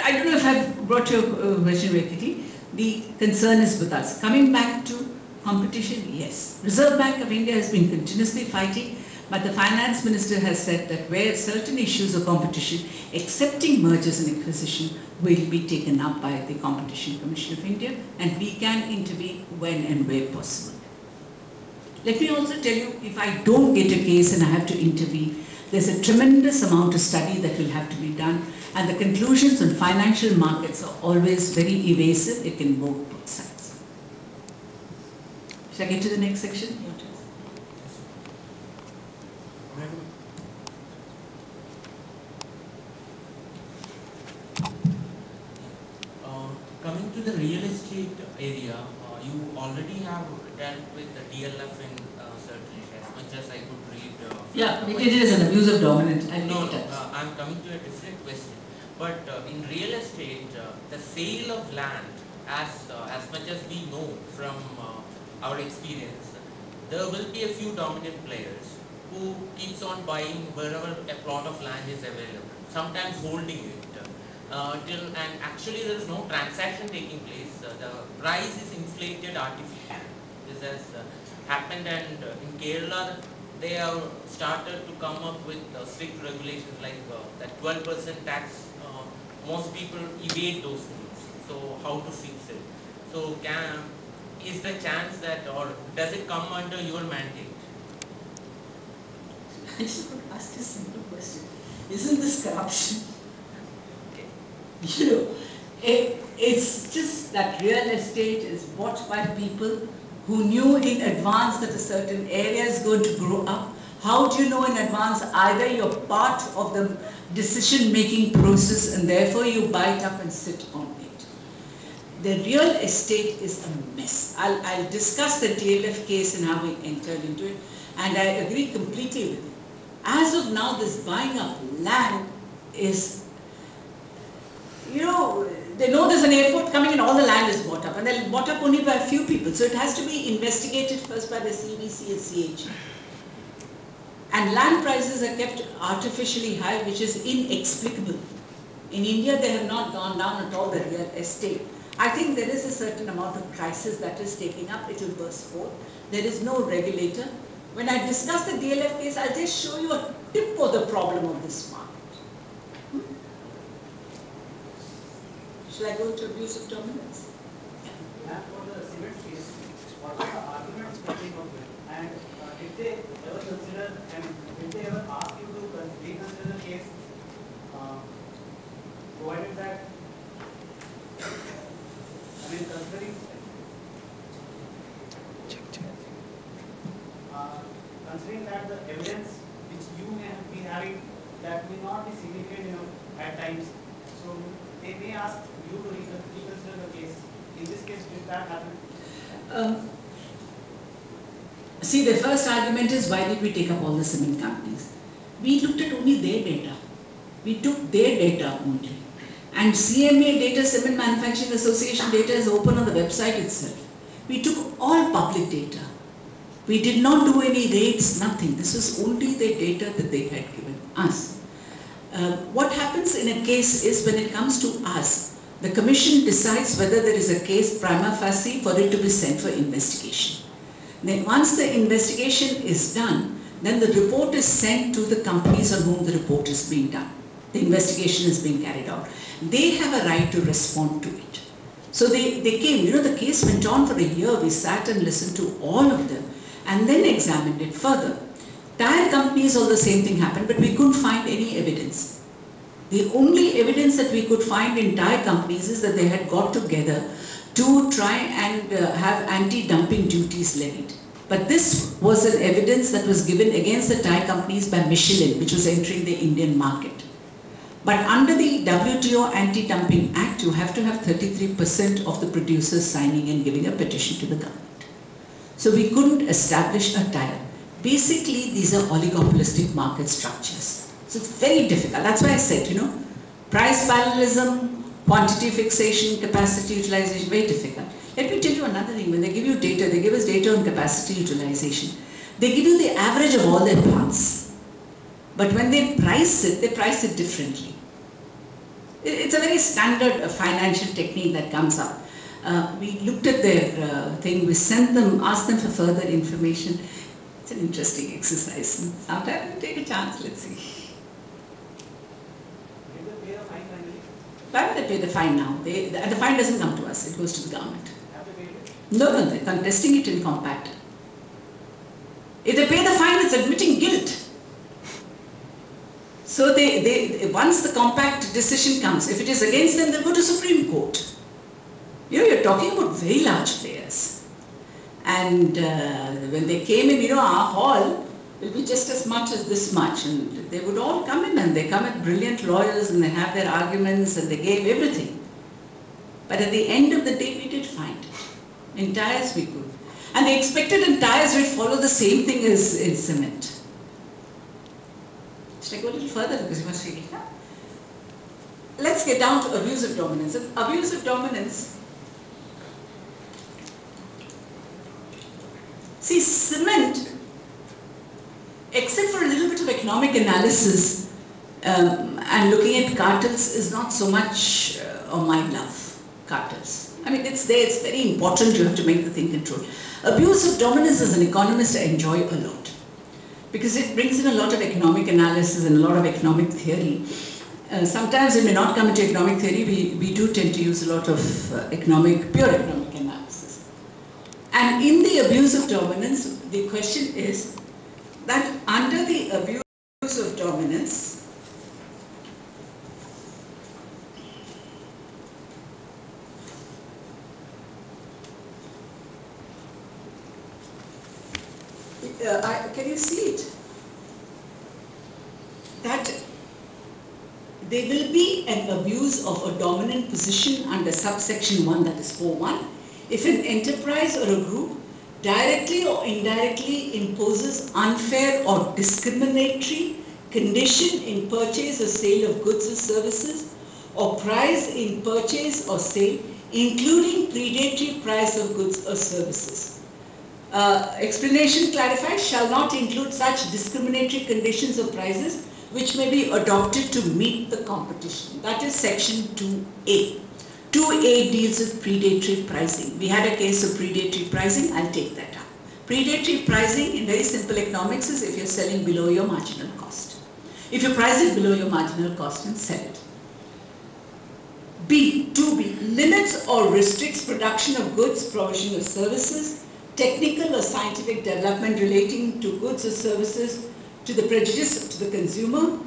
I don't know if I've brought your question very quickly. The concern is with us. Coming back to competition, yes. Reserve Bank of India has been continuously fighting, but the finance minister has said that where certain issues of competition, excepting mergers and acquisition, will be taken up by the Competition Commission of India, and we can intervene when and where possible. Let me also tell you, if I don't get a case and I have to intervene, there's a tremendous amount of study that will have to be done, and the conclusions on financial markets are always very evasive. It can go both sides. Shall I get to the next section? Coming to the real estate area, you already have dealt with the DLF in certain as much as I could read. Yeah, it is an abuse of dominance. No, I'm coming to a different question. But in real estate, the sale of land, as much as we know from our experience, there will be a few dominant players who keeps on buying wherever a plot of land is available, sometimes holding it. And actually there is no transaction taking place. The price is inflated artificially. This has happened, and in Kerala they have started to come up with strict regulations like that 12% tax. Most people evade those things. So how to fix it? So is the chance that, or does it come under your mandate? I just want to ask a simple question. Isn't this corruption? You know, it's just that real estate is bought by people who knew in advance that a certain area is going to grow up. How do you know in advance? Either you're part of the decision-making process and therefore you buy it up and sit on it. The real estate is a mess. I'll discuss the DLF case and how we entered into it, and I agree completely with it. As of now, this buying up land is, you know, they know there's an airport coming and all the land is bought up, and they're bought up only by a few people. So it has to be investigated first by the CBC and CH. And land prices are kept artificially high, which is inexplicable. In India, they have not gone down at all, the real estate. I think there is a certain amount of crisis that is taking up, it will burst forth. There is no regulator. When I discuss the DLF case, I'll just show you a tip of the problem of this market. Shall I go to abuse of dominance? And for the cement case, what are the arguments coming up with? And did they ever consider, and did they ever ask you to reconsider the case, provided that, I mean, considering, considering that the evidence which you may have been having, that may not be significant enough at times, so they may ask you to reconsider the case. In this case, did that happen? See, the first argument is, why did we take up all the cement companies? We looked at only their data. We took their data only. And CMA data, Cement Manufacturing Association data, is open on the website itself. We took all public data. We did not do any rates, nothing. This was only the data that they had given us. What happens in a case is, when it comes to us, the commission decides whether there is a case prima facie for it to be sent for investigation. Then once the investigation is done, then the report is sent to the companies on whom the report is being done. The investigation is being carried out. They have a right to respond to it. So they came, you know, the case went on for a year. We sat and listened to all of them and then examined it further. Tire companies, all the same thing happened, but we couldn't find any evidence. The only evidence that we could find in tire companies is that they had got together to try and have anti-dumping duties levied. But this was an evidence that was given against the tire companies by Michelin, which was entering the Indian market. But under the WTO Anti-Dumping Act, you have to have 33% of the producers signing and giving a petition to the government. So we couldn't establish a tire. Basically, these are oligopolistic market structures. So it's very difficult. That's why I said, you know, price parallelism, quantity fixation, capacity utilization, very difficult. Let me tell you another thing. When they give you data, they give us data on capacity utilization. They give you the average of all their plants. But when they price it differently. It's a very standard financial technique that comes up. We looked at their thing, we sent them, asked them for further information. It's an interesting exercise. Sometimes we take a chance, let's see. Why would they pay the fine now? The fine doesn't come to us, it goes to the government. Have they paid it? No, they're contesting it in compact. If they pay the fine, it's admitting guilt. So once the compact decision comes, if it is against them, they'll go to Supreme Court. You know, you're talking about very large players. And when they came in, you know, our hall will be just as much as this much. And they would all come in, and they come with brilliant lawyers, and they have their arguments, and they gave everything. But at the end of the day, we did find it. In tires, we could. And they expected in tires we'd follow the same thing as in cement. Should I go a little further, because you must feel it? Let's get down to abusive dominance. Abusive dominance. See, cement, except for a little bit of economic analysis and looking at cartels, is not so much of my love, cartels. I mean, it's there, it's very important, you have to make the thing control. Abuse of dominance as an economist I enjoy a lot, because it brings in a lot of economic analysis and a lot of economic theory. Sometimes it may not come into economic theory, we do tend to use a lot of pure economic analysis. And in the abuse of dominance, the question is that under the abuse of dominance, can you see it? That there will be an abuse of a dominant position under subsection 1, that is 4.1, if an enterprise or a group directly or indirectly imposes unfair or discriminatory condition in purchase or sale of goods or services, or price in purchase or sale, including predatory price of goods or services. Explanation clarified, shall not include such discriminatory conditions or prices which may be adopted to meet the competition. That is section 2A. 2A deals with predatory pricing. We had a case of predatory pricing, I'll take that up. Predatory pricing in very simple economics is if you're selling below your marginal cost. If you price it below your marginal cost and sell it. B, 2B, limits or restricts production of goods, provision of services, technical or scientific development relating to goods or services to the prejudice to the consumer,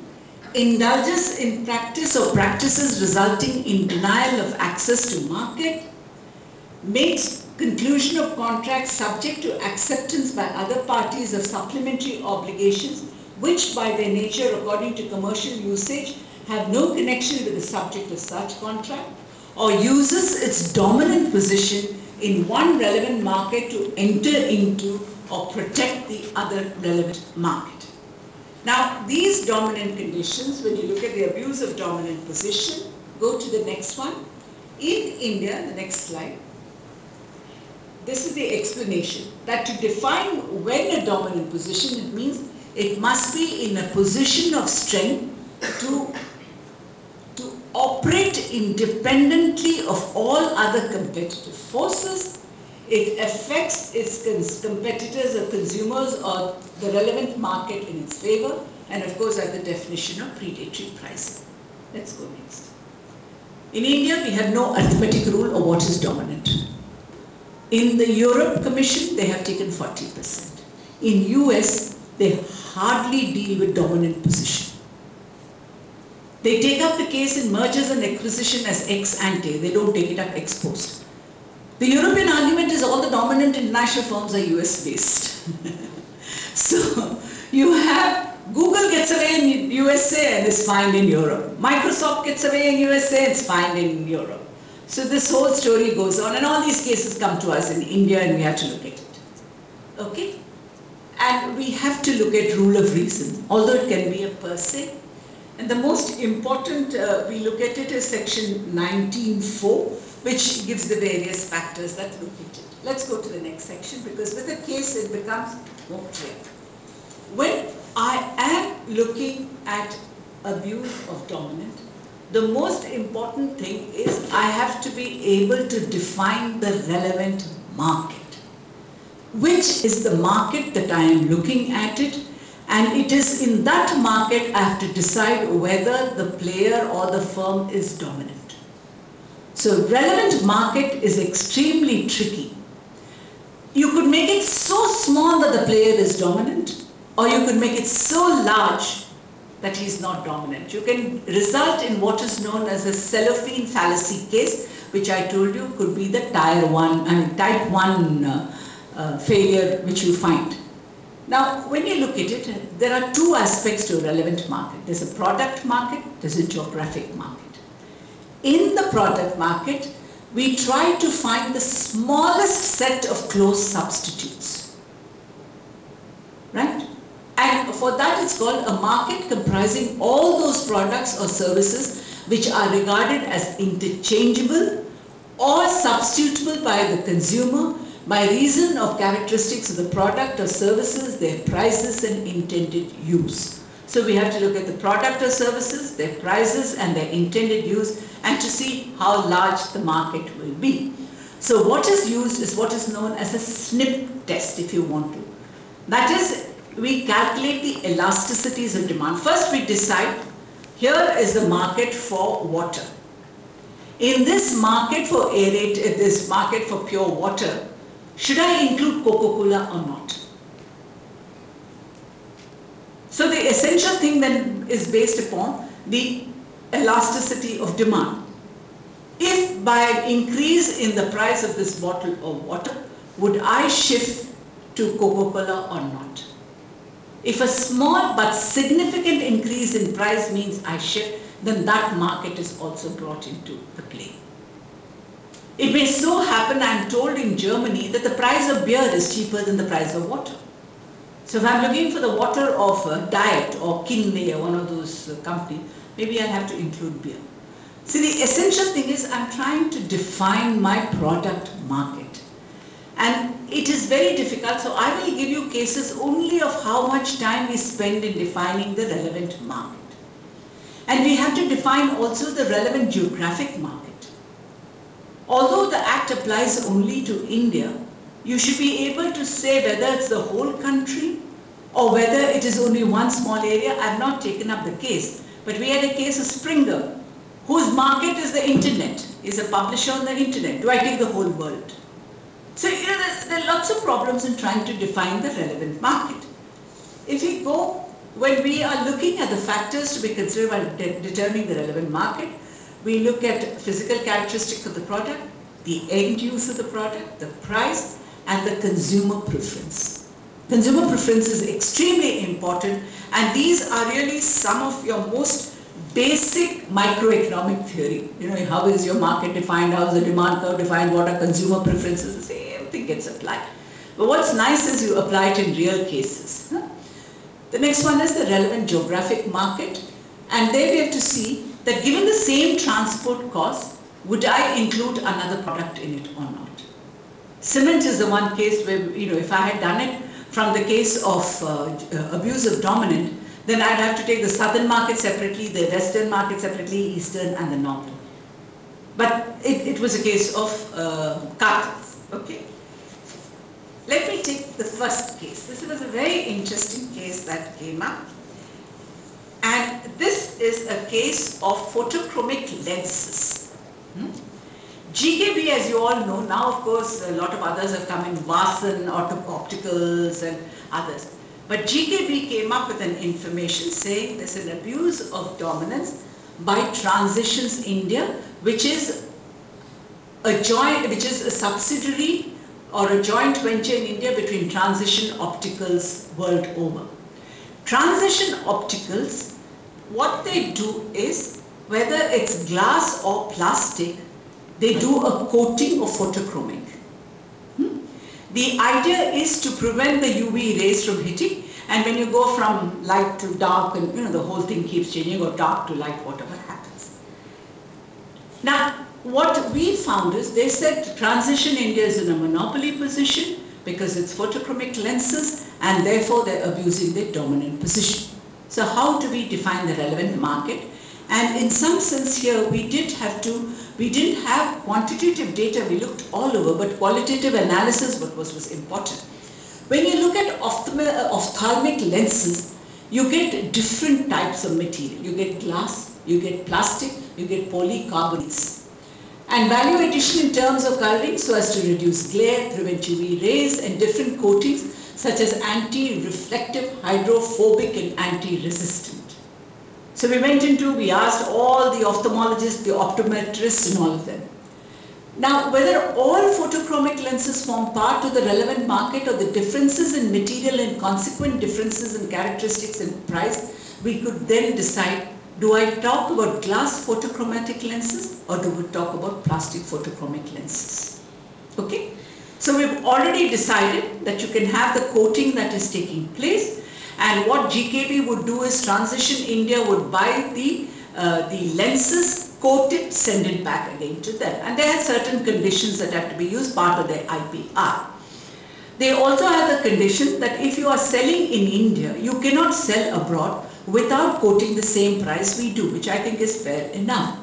indulges in practice or practices resulting in denial of access to market, makes conclusion of contracts subject to acceptance by other parties of supplementary obligations which by their nature according to commercial usage have no connection with the subject of such contract, or uses its dominant position in one relevant market to enter into or protect the other relevant market. Now, these dominant conditions, when you look at the abuse of dominant position, go to the next one. In India, the next slide, this is the explanation that to define when a dominant position, it means it must be in a position of strength to operate independently of all other competitive forces. It affects its competitors or consumers or the relevant market in its favor, and of course at the definition of predatory pricing. Let's go next. In India, we have no arithmetic rule of what is dominant. In the Europe Commission, they have taken 40%. In US, they hardly deal with dominant position. They take up the case in mergers and acquisition as ex ante. They don't take it up ex post. The European argument is all the dominant international firms are US based. So you have Google gets away in USA and is fined in Europe. Microsoft gets away in USA and is fined in Europe. So this whole story goes on, and all these cases come to us in India and we have to look at it. Okay? And we have to look at rule of reason, although it can be a per se. And the most important, we look at it as section 19.4, which gives the various factors that look at it. Let's go to the next section, because with a case it becomes more clear. When I am looking at abuse of dominant, the most important thing is I have to be able to define the relevant market. Which is the market that I am looking at it, and it is in that market I have to decide whether the player or the firm is dominant. So relevant market is extremely tricky. You could make it so small that the player is dominant, or you could make it so large that he is not dominant. You can result in what is known as a cellophane fallacy case, which I told you could be the type 1 failure which you find. Now, when you look at it, there are two aspects to a relevant market. There's a product market, there's a geographic market. In the product market, we try to find the smallest set of close substitutes, right? And for that it's called a market comprising all those products or services which are regarded as interchangeable or substitutable by the consumer by reason of characteristics of the product or services, their prices and intended use. So we have to look at the product or services, their prices and their intended use, and to see how large the market will be. So what is used is what is known as a SNP test, if you want to. That is, we calculate the elasticities of demand. First we decide, here is the market for water. In this market for this market for pure water, should I include Coca-Cola or not? So the essential thing then is based upon the elasticity of demand. If by an increase in the price of this bottle of water, would I shift to Coca-Cola or not. If a small but significant increase in price means I shift, then that market is also brought into the play. It may so happen, I am told in Germany, that the price of beer is cheaper than the price of water. So if I'm looking for the water of Diet or Kinley or one of those companies, maybe I'll have to include beer. See, the essential thing is I'm trying to define my product market. And it is very difficult, so I will give you cases only of how much time we spend in defining the relevant market. And we have to define also the relevant geographic market. Although the Act applies only to India, you should be able to say whether it's the whole country or whether it is only one small area. I have not taken up the case, but we had a case of Springer, whose market is the internet, is a publisher on the internet. Do I take the whole world? So, there are lots of problems in trying to define the relevant market. If we go, when we are looking at the factors to be considered while determining the relevant market, we look at physical characteristics of the product, the end use of the product, the price, and the consumer preference. Consumer preference is extremely important, and these are really some of your most basic microeconomic theory. How is your market defined, how is the demand curve defined, what are consumer preferences, the same thing gets applied. But what's nice is you apply it in real cases. The next one is the relevant geographic market, and there we have to see that given the same transport cost, would I include another product in it or not? Cement is the one case where, if I had done it from the case of abuse of dominant, then I'd have to take the southern market separately, the western market separately, eastern and the northern. But it was a case of cartels, okay? Let me take the first case. This was a very interesting case that came up. And this is a case of photochromic lenses. GKB, as you all know, now of course a lot of others have come in, Vasan, Opticals and others. But GKB came up with an information saying there's an abuse of dominance by Transitions India, which is a subsidiary or a joint venture in India between Transition Opticals world over. Transition Opticals, what they do is, whether it's glass or plastic, they do a coating of photochromic. The idea is to prevent the UV rays from hitting, and when you go from light to dark and the whole thing keeps changing, or dark to light, whatever happens. Now what we found is, they said Transition India is in a monopoly position because it's photochromic lenses, and therefore they're abusing their dominant position. So how do we define the relevant market? And in some sense here we didn't have quantitative data, we looked all over, but qualitative analysis was important. When you look at ophthalmic lenses, you get different types of material. You get glass, you get plastic, you get polycarbonates. And value addition in terms of coloring so as to reduce glare, prevent UV rays, and different coatings such as anti-reflective, hydrophobic and anti-resistant. So we asked all the ophthalmologists, the optometrists and all of them. Now whether all photochromic lenses form part of the relevant market or the differences in material and consequent differences in characteristics and price, we could then decide, do I talk about glass photochromatic lenses or do we talk about plastic photochromic lenses? Okay? So we've already decided that you can have the coating that is taking place, and what GKB would do is Transition India would buy the lenses, coat it, send it back again to them. And there are certain conditions that have to be used, part of their IPR. They also have the condition that if you are selling in India, you cannot sell abroad without quoting the same price we do, which I think is fair enough.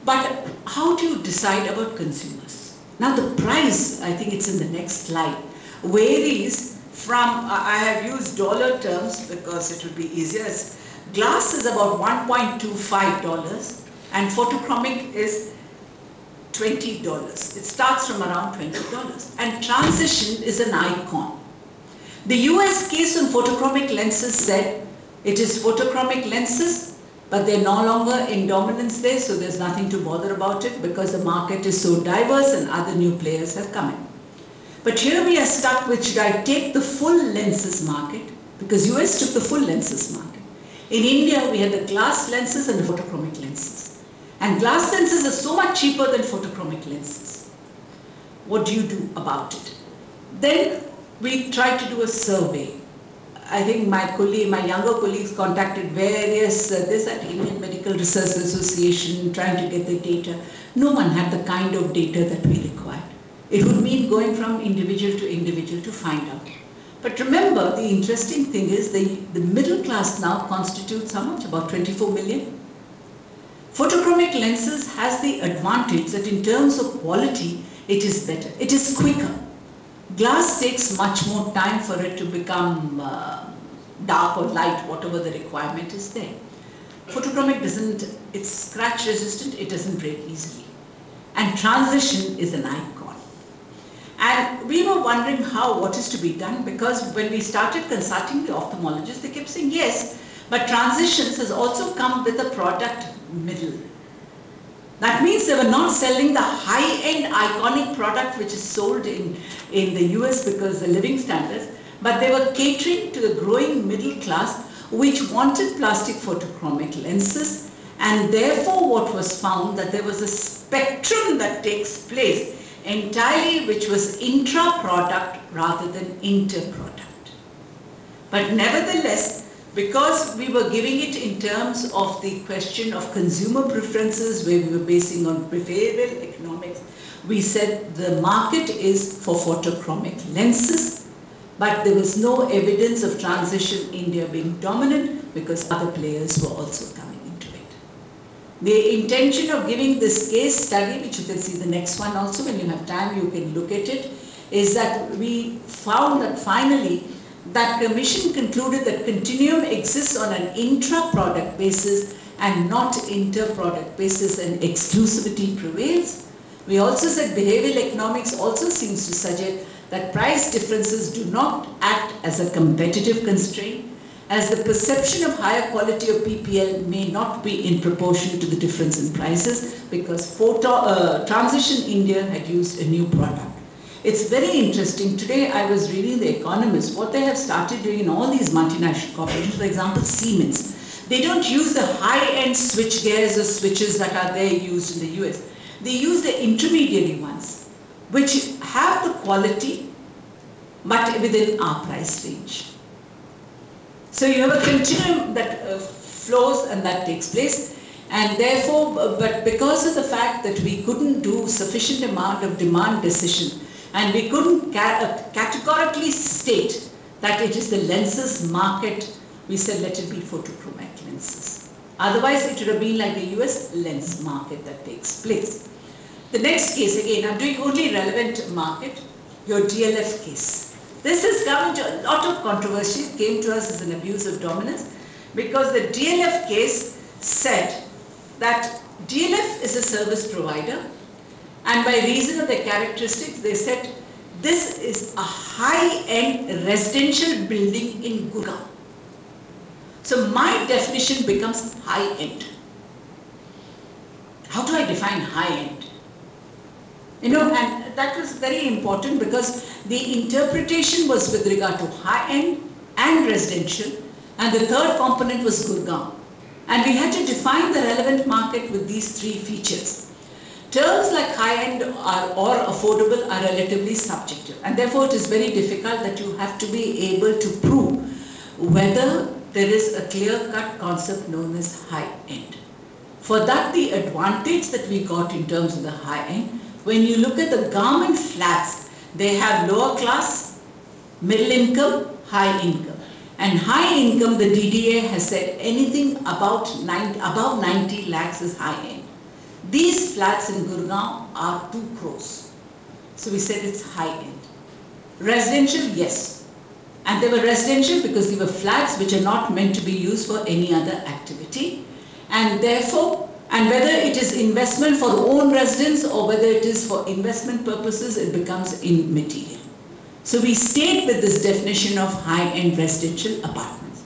But how do you decide about consumers? Now the price, I think it's in the next slide, varies from, I have used dollar terms because it would be easier. Glass is about $1.25 and photochromic is $20. It starts from around $20. And Transition is an icon. The US case on photochromic lenses said it is photochromic lenses, but they're no longer in dominance there, so there's nothing to bother about it because the market is so diverse and other new players have come in. But here we are stuck with, should I take the full lenses market? Because US took the full lenses market. In India, we had the glass lenses and the photochromic lenses. And glass lenses are so much cheaper than photochromic lenses. What do you do about it? Then we tried to do a survey. I think my younger colleagues contacted various, at Indian Medical Research Association, trying to get the data. No one had the kind of data that we required. It would mean going from individual to find out. But remember, the interesting thing is the middle class now constitutes how much? About 24 million. Photochromic lenses has the advantage that in terms of quality, it is better. It is quicker. Glass takes much more time for it to become dark or light, whatever the requirement is there. Photochromic doesn't, it's scratch resistant, it doesn't break easily. And transition is an icon. And we were wondering what is to be done, because when we started consulting the ophthalmologists, they kept saying yes, but transitions has also come with a product middle. That means they were not selling the high-end iconic product which is sold in the US because the living standards, but they were catering to the growing middle class which wanted plastic photochromic lenses, and therefore what was found that there was a spectrum that takes place entirely which was intra-product rather than inter-product. But nevertheless, because we were giving it in terms of the question of consumer preferences, where we were basing on behavioral economics, we said the market is for photochromic lenses, but there was no evidence of transition India being dominant because other players were also coming into it. The intention of giving this case study, which you can see the next one also, when you have time you can look at it, is that we found that finally that commission concluded that continuum exists on an intra-product basis and not inter-product basis, and exclusivity prevails. We also said behavioral economics also seems to suggest that price differences do not act as a competitive constraint, as the perception of higher quality of PPL may not be in proportion to the difference in prices, because Transition India had used a new product. It's very interesting. Today I was reading The Economist, what they have started doing in all these multinational corporations, for example Siemens. They don't use the high-end switch gears or switches that are there used in the US. They use the intermediary ones, which have the quality but within our price range. So you have a continuum that flows and that takes place, and therefore, but because of the fact that we couldn't do sufficient amount of demand decision, and we couldn't categorically state that it is the lenses market, we said let it be photochromic lenses. Otherwise it would have been like the US lens market that takes place. The next case, again, I'm doing only relevant market, your DLF case. This has come into a lot of controversy. It came to us as an abuse of dominance because the DLF case said that DLF is a service provider, and by reason of their characteristics, they said this is a high-end residential building in Gurgaon. So my definition becomes high-end. How do I define high-end? You know, and that was very important because the interpretation was with regard to high-end and residential, and the third component was Gurgaon. And we had to define the relevant market with these three features. Terms like high-end or affordable are relatively subjective, and therefore it is very difficult that you have to be able to prove whether there is a clear-cut concept known as high-end. For that, the advantage that we got in terms of the high-end, when you look at the garment flats, they have lower class, middle income, high income. And high income, the DDA has said anything above 90 lakhs is high end. These flats in Gurgaon are 2 crores. So we said it's high end. Residential, yes. And they were residential because they were flats which are not meant to be used for any other activity. And therefore, and whether it is investment for own residents or whether it is for investment purposes, it becomes immaterial. So we stayed with this definition of high-end residential apartments.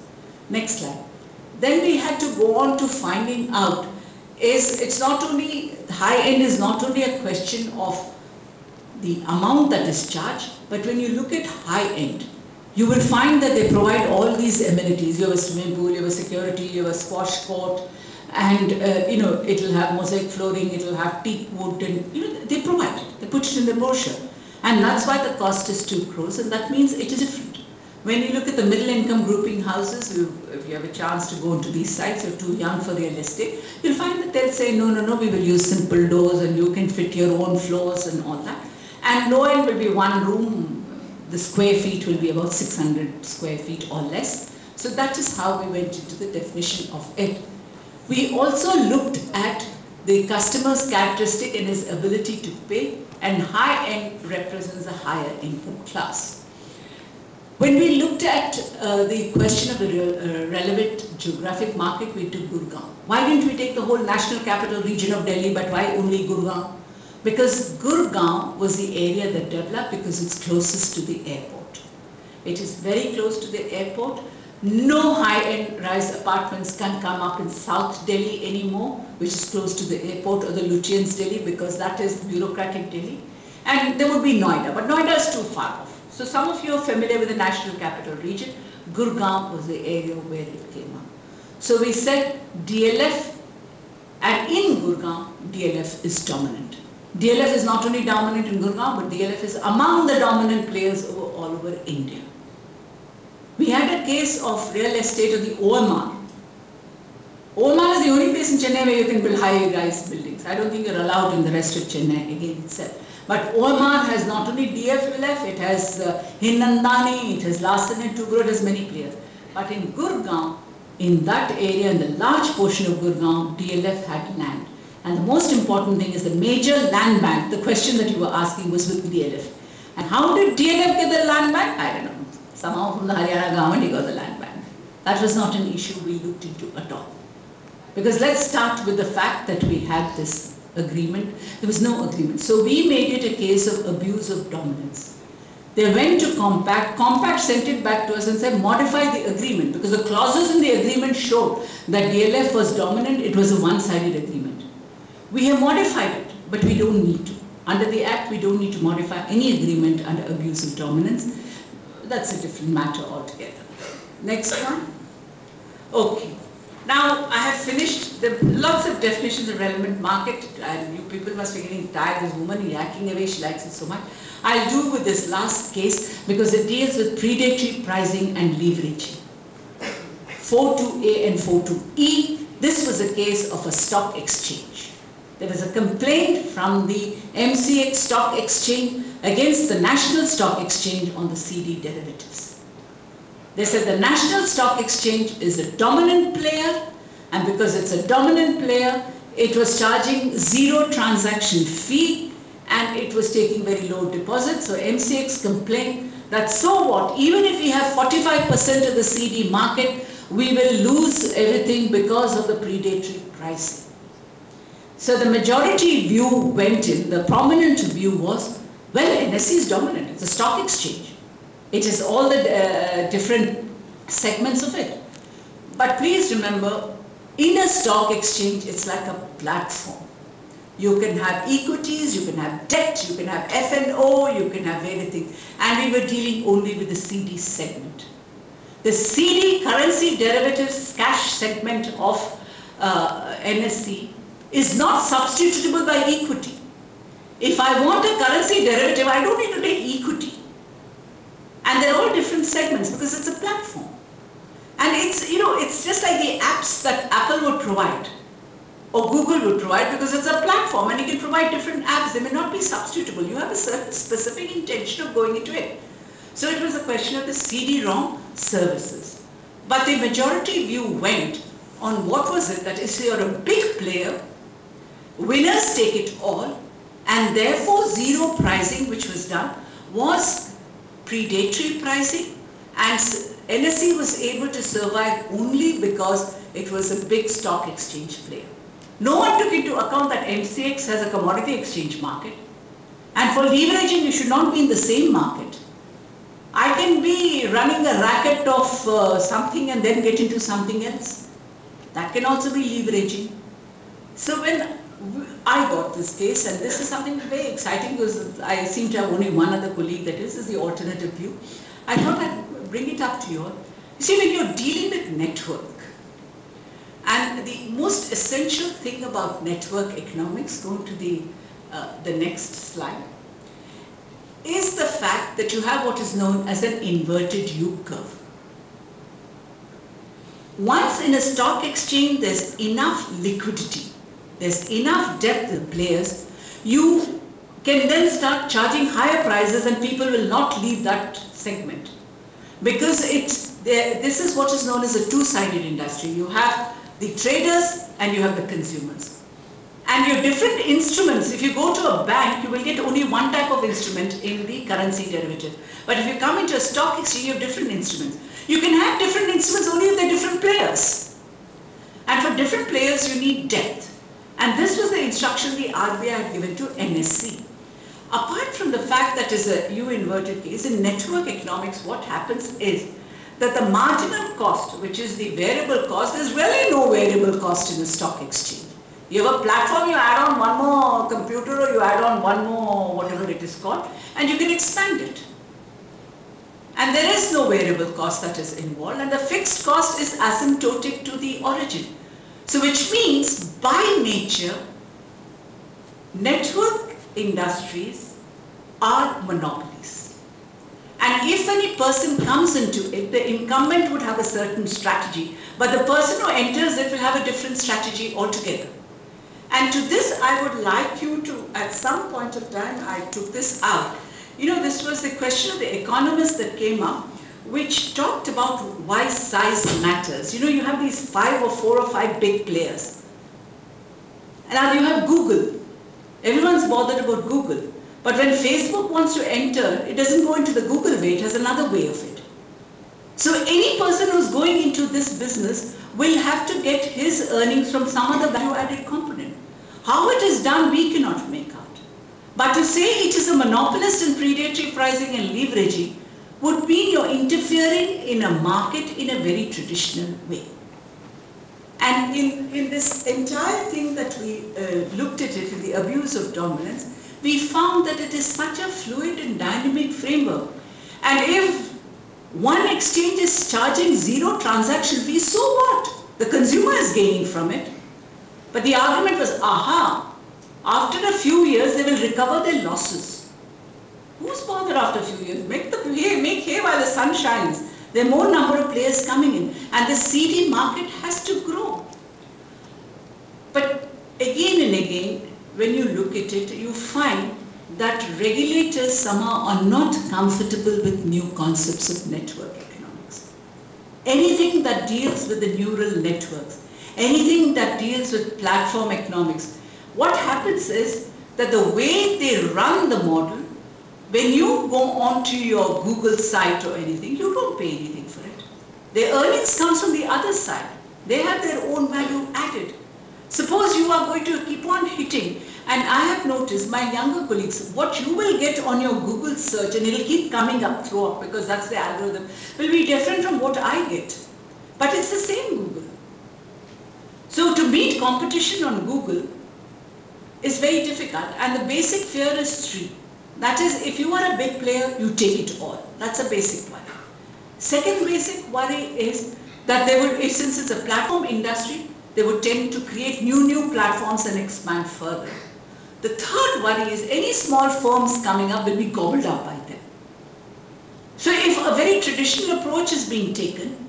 Next slide. Then we had to go on to finding out it's not only, high-end is not only a question of the amount that is charged, but when you look at high end, you will find that they provide all these amenities. You have a swimming pool, you have a security, you have a squash court, and it will have mosaic flooring, it will have teak wood, and they provide it. They put it in the brochure, and that's why the cost is 2 crores, and that means it is different. When you look at the middle income grouping houses, if you have a chance to go into these sites, you're too young for real estate, you'll find that they'll say, no, we will use simple doors and you can fit your own floors and all that. And low end will be 1 room. The square feet will be about 600 square feet or less. So that is how we went into the definition of it. We also looked at the customer's characteristic and his ability to pay, and high end represents a higher income class. When we looked at the question of the relevant geographic market, we took Gurgaon. Why didn't we take the whole national capital region of Delhi, but why only Gurgaon? Because Gurgaon was the area that developed because it's closest to the airport. It is very close to the airport. No high-end rise apartments can come up in South Delhi anymore, which is close to the airport, or the Lutyens Delhi, because that is bureaucratic Delhi. And there would be Noida, but Noida is too far off. So some of you are familiar with the national capital region. Gurgaon was the area where it came up. So we said DLF, and in Gurgaon, DLF is dominant. DLF is not only dominant in Gurgaon, but DLF is among the dominant players all over India. We had a case of real estate of the OMR. OMR is the only place in Chennai where you can build high-rise buildings. I don't think you're allowed in the rest of Chennai again itself. But OMR has not only DLF, it has Hinnandani, it has Larsen & Toubro, it has many players. But in Gurgaon, in that area, in the large portion of Gurgaon, DLF had land. And the most important thing is the major land bank. The question that you were asking was with DLF. And how did DLF get the land bank? I don't know. Somehow from the Haryana government he got the land bank. That was not an issue we looked into at all. Because let's start with the fact that we had this agreement. There was no agreement. So we made it a case of abuse of dominance. They went to Compact. Compact sent it back to us and said, modify the agreement. Because the clauses in the agreement showed that DLF was dominant. It was a one-sided agreement. We have modified it, but we don't need to. Under the Act, we don't need to modify any agreement under abuse of dominance. That's a different matter altogether. Next one. Okay. Now, I have finished. There are lots of definitions of relevant market, and you people must be getting tired. This woman yakking away, she likes it so much. I'll do with this last case because it deals with predatory pricing and leveraging. 42A and 42E, this was a case of a stock exchange. There was a complaint from the MCX Stock Exchange against the National Stock Exchange on the CD derivatives. They said the National Stock Exchange is a dominant player, and because it's a dominant player, it was charging 0 transaction fee and it was taking very low deposits. So MCX complained that so what, even if we have 45% of the CD market, we will lose everything because of the predatory pricing. So the majority view went in, the prominent view was, well, NSE is dominant, it's a stock exchange. It is all the different segments of it. But please remember, in a stock exchange, it's like a platform. You can have equities, you can have debt, you can have F&O, you can have anything. And we were dealing only with the CD segment. The CD, currency derivatives, cash segment of NSE is not substitutable by equity. If I want a currency derivative, I don't need to take equity. And they're all different segments because it's a platform. And it's, it's just like the apps that Apple would provide or Google would provide, because it's a platform and you can provide different apps. They may not be substitutable. You have a certain specific intention of going into it. So it was a question of the CD-ROM services. But the majority view went on what was it, that if you're a big player, winners take it all, and therefore zero pricing, which was done, was predatory pricing, and NSE was able to survive only because it was a big stock exchange player. No one took into account that MCX has a commodity exchange market, and for leveraging you should not be in the same market. I can be running a racket of something and then get into something else. That can also be leveraging. So when I got this case, and this is something very exciting because I seem to have only one other colleague that is the alternative view. I thought I'd bring it up to you all. You see, when you're dealing with network, and the most essential thing about network economics, going to the next slide, is the fact that you have what is known as an inverted U curve. Once in a stock exchange there's enough liquidity, there's enough depth in players, you can then start charging higher prices and people will not leave that segment. Because this is what is known as a two-sided industry. You have the traders and you have the consumers. And your different instruments, if you go to a bank, you will get only one type of instrument in the currency derivative. But if you come into a stock exchange, you have different instruments. You can have different instruments only if they're different players. And for different players, you need depth. And this was the instruction the RBI had given to NSE. Apart from the fact that is a U-inverted case, in network economics, what happens is that the marginal cost, which is the variable cost, there's really no variable cost in a stock exchange. You have a platform, you add on one more computer or you add on one more whatever it is called, and you can expand it. And there is no variable cost that is involved, and the fixed cost is asymptotic to the origin. So which means by nature, network industries are monopolies. And if any person comes into it, the incumbent would have a certain strategy, but the person who enters it will have a different strategy altogether. And to this, I would like you to, at some point of time, I took this out. You know, this was the question of the economist that came up, which talked about why size matters. You know, you have these 5 or 4 or 5 big players. And now you have Google. Everyone's bothered about Google. But when Facebook wants to enter, it doesn't go into the Google way, it has another way of it. So any person who's going into this business will have to get his earnings from some other value-added component. How it is done, we cannot make out. But to say it is a monopolist in predatory pricing and leveraging would mean you're interfering in a market in a very traditional way. And in this entire thing that we looked at it, in the abuse of dominance, we found that it is such a fluid and dynamic framework. And if one exchange is charging 0 transaction fee, so what? The consumer is gaining from it. But the argument was, aha, after a few years they will recover their losses. Who's bothered after a few years? Make hay while the sun shines. There are more number of players coming in, and the CD market has to grow. But again and again, when you look at it, you find that regulators somehow are not comfortable with new concepts of network economics. Anything that deals with the neural networks, anything that deals with platform economics, what happens is that the way they run the model, when you go onto your Google site or anything, you don't pay anything for it. Their earnings comes from the other side. They have their own value added. Suppose you are going to keep on hitting, and I have noticed my younger colleagues, what you will get on your Google search, and it will keep coming up throughout because that's the algorithm, will be different from what I get. But it's the same Google. So to meet competition on Google is very difficult, and the basic fear is 3. That is, if you are a big player, you take it all. That's a basic worry. Second basic worry is that they would, since it's a platform industry, they would tend to create new platforms and expand further. The third worry is any small firms coming up will be gobbled up by them. So if a very traditional approach is being taken,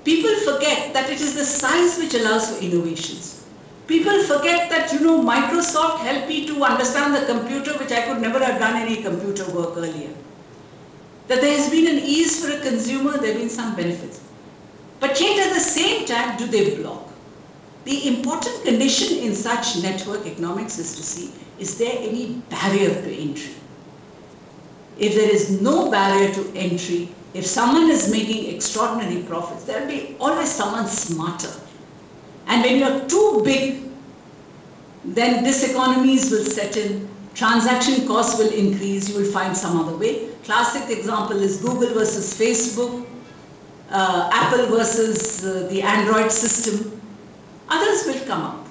people forget that it is the size which allows for innovations. People forget that, you know, Microsoft helped me to understand the computer, which I could never have done any computer work earlier. That there has been an ease for a consumer, there have been some benefits. But yet at the same time, do they block? The important condition in such network economics is to see, is there any barrier to entry? If there is no barrier to entry, if someone is making extraordinary profits, there will be always someone smarter. And when you are too big, then diseconomies will set in, transaction costs will increase, you will find some other way. Classic example is Google versus Facebook, Apple versus the Android system. Others will come up.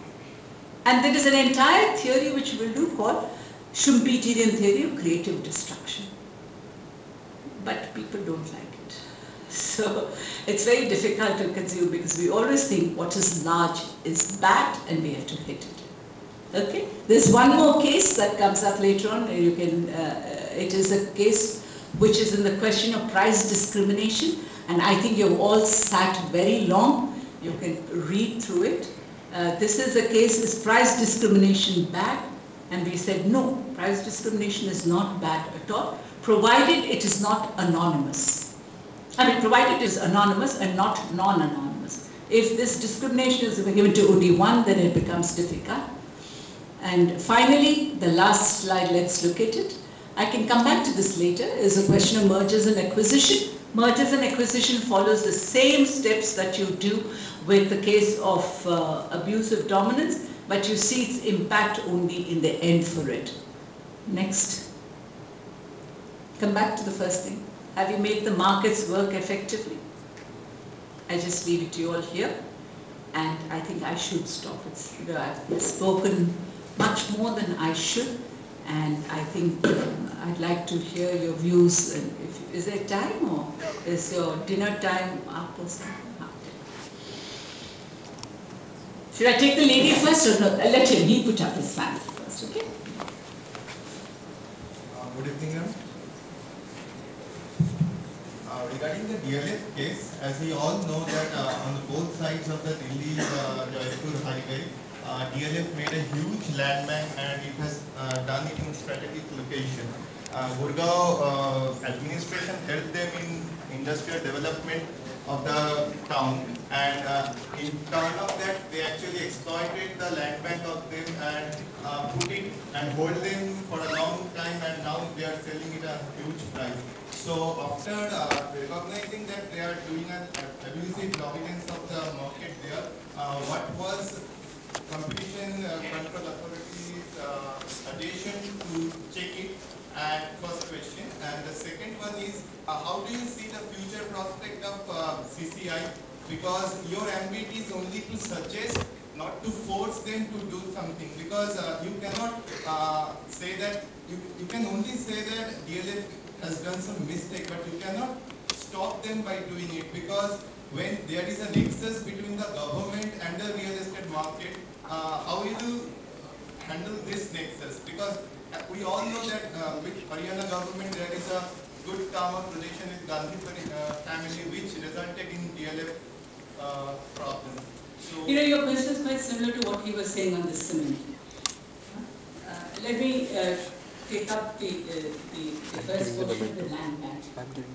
And there is an entire theory which we will do called Schumpeterian theory of creative destruction. But people don't like it. So it's very difficult to consume because we always think what is large is bad and we have to hit it. Okay? There's one more case that comes up later on. You can, it is a case which is in the question of price discrimination, and I think you've all sat very long. You can read through it. This is a case, is price discrimination bad? And we said no, price discrimination is not bad at all, provided it is not anonymous. I mean, provided it is anonymous and not non-anonymous. If this discrimination is given to only one, then it becomes difficult. And finally, the last slide, let's look at it. I can come back to this later, is a question of mergers and acquisition. Mergers and acquisition follows the same steps that you do with the case of abuse of dominance, but you see its impact only in the end for it. Next. Come back to the first thing. Have you made the markets work effectively? I just leave it to you all here. And I think I should stop. I've spoken much more than I should. And I think I'd like to hear your views. Is there time or is your dinner time up or something? Should I take the lady first or no? Let him, he put up his hand first, okay? Good evening, ma'am. Regarding the DLF case, as we all know that on the both sides of the Delhi-Jaipur highway, DLF made a huge land bank and it has done it in strategic location. Gurgaon administration helped them in industrial development of the town, and in turn of that they actually exploited the land bank of them and put it and hold them for a long time, and now they are selling it at a huge price. So after recognizing that they are doing an abusive dominance of the market there, what was Competition Control Authority's addition to check it? And first question. And the second one is, how do you see the future prospect of CCI? Because your ambit is only to suggest, not to force them to do something. Because you cannot say that, you can only say that DLF has done some mistake, but you cannot stop them by doing it. Because when there is a nexus between the government and the real estate market, how will you handle this nexus? Because we all know that with Haryana government there is a good term of relation with Gandhi family which resulted in DLF problem. So, you know, your question is quite similar to what he was saying on the cement. Let me take up the first portion of the land bank.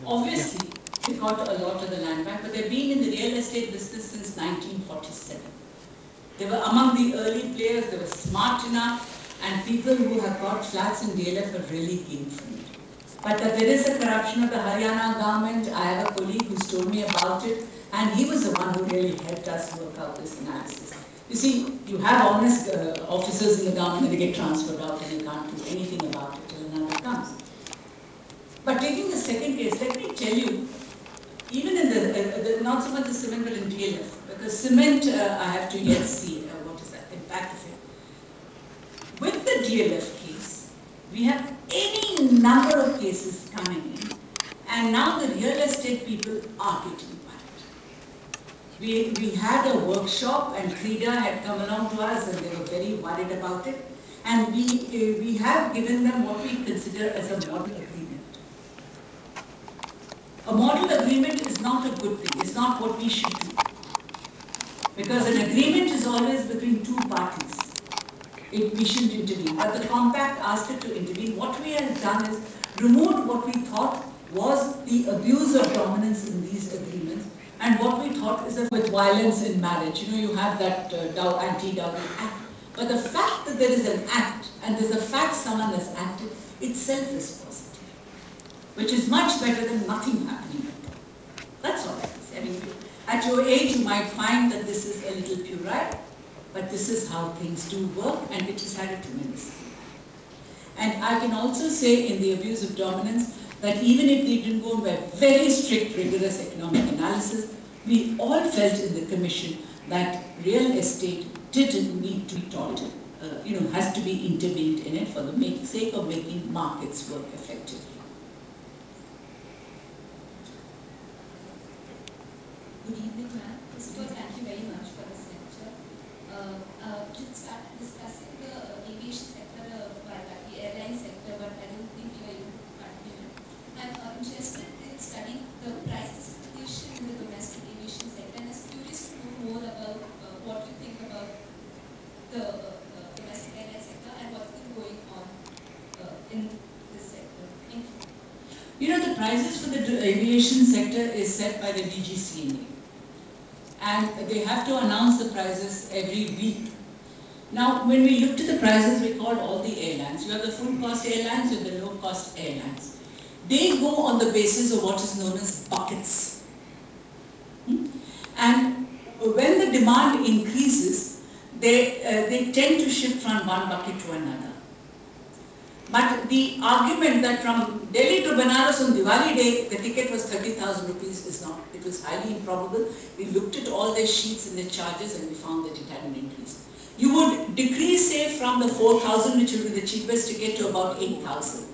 Obviously, they got a lot of the land bank, but they've been in the real estate business since 1947. They were among the early players, they were smart enough, and people who have got flats in DLF have really gained from it. But that there is a corruption of the Haryana government, I have a colleague who's told me about it, and he was the one who really helped us work out this analysis. You see, you have honest officers in the government and they get transferred out and you can't do anything about it till another comes. But taking the second case, let me tell you, even in the not so much the cement but in DLF, because cement I have to yet see what is the impact of it. With the DLF case, we have any number of cases coming in, and now the real estate people are getting worried. We had a workshop and CREDA had come along to us and they were very worried about it, and we have given them what we consider as a model agreement. A model agreement is not a good thing, it's not what we should do. Because an agreement is always between two parties. We shouldn't intervene. But the compact asked it to intervene. What we have done is removed what we thought was the abuse of dominance in these agreements, and what we thought is that with violence in marriage, you know, you have that anti-dowry act. But the fact that there is an act, and there's a fact someone has acted, itself is positive, which is much better than nothing happening at all. That's all I can say. I mean, at your age, you might find that this is a little puerile, but this is how things do work, and it has had a tremendous impact. And I can also say in the abuse of dominance that even if we didn't go by very strict, rigorous economic analysis, we all felt in the commission that real estate didn't need to be taught has to be intervened in it for the sake of making markets work effectively. Good evening, ma'am. First of all, thank you very much for this lecture. To start discussing the aviation sector, the airline sector, but I don't think you are able to continue. I'm interested in studying the price distribution in the domestic aviation sector, and I was curious to know more about what you think about the domestic airline sector and what's been going on in this sector. Thank you. You know, the prices for the aviation sector is set by the DGCA. And they have to announce the prices every week. Now, when we looked at the prices, we called all the airlines. You have the full cost airlines and the low cost airlines. They go on the basis of what is known as buckets. And when the demand increases, they tend to shift from one bucket to another. But the argument that from Delhi to Banaras on Diwali day, the ticket was 30,000 rupees is not. It was highly improbable. We looked at all their sheets and their charges and we found that it had an increase. You would decrease, say, from the 4,000, which will be the cheapest ticket, to about 8,000.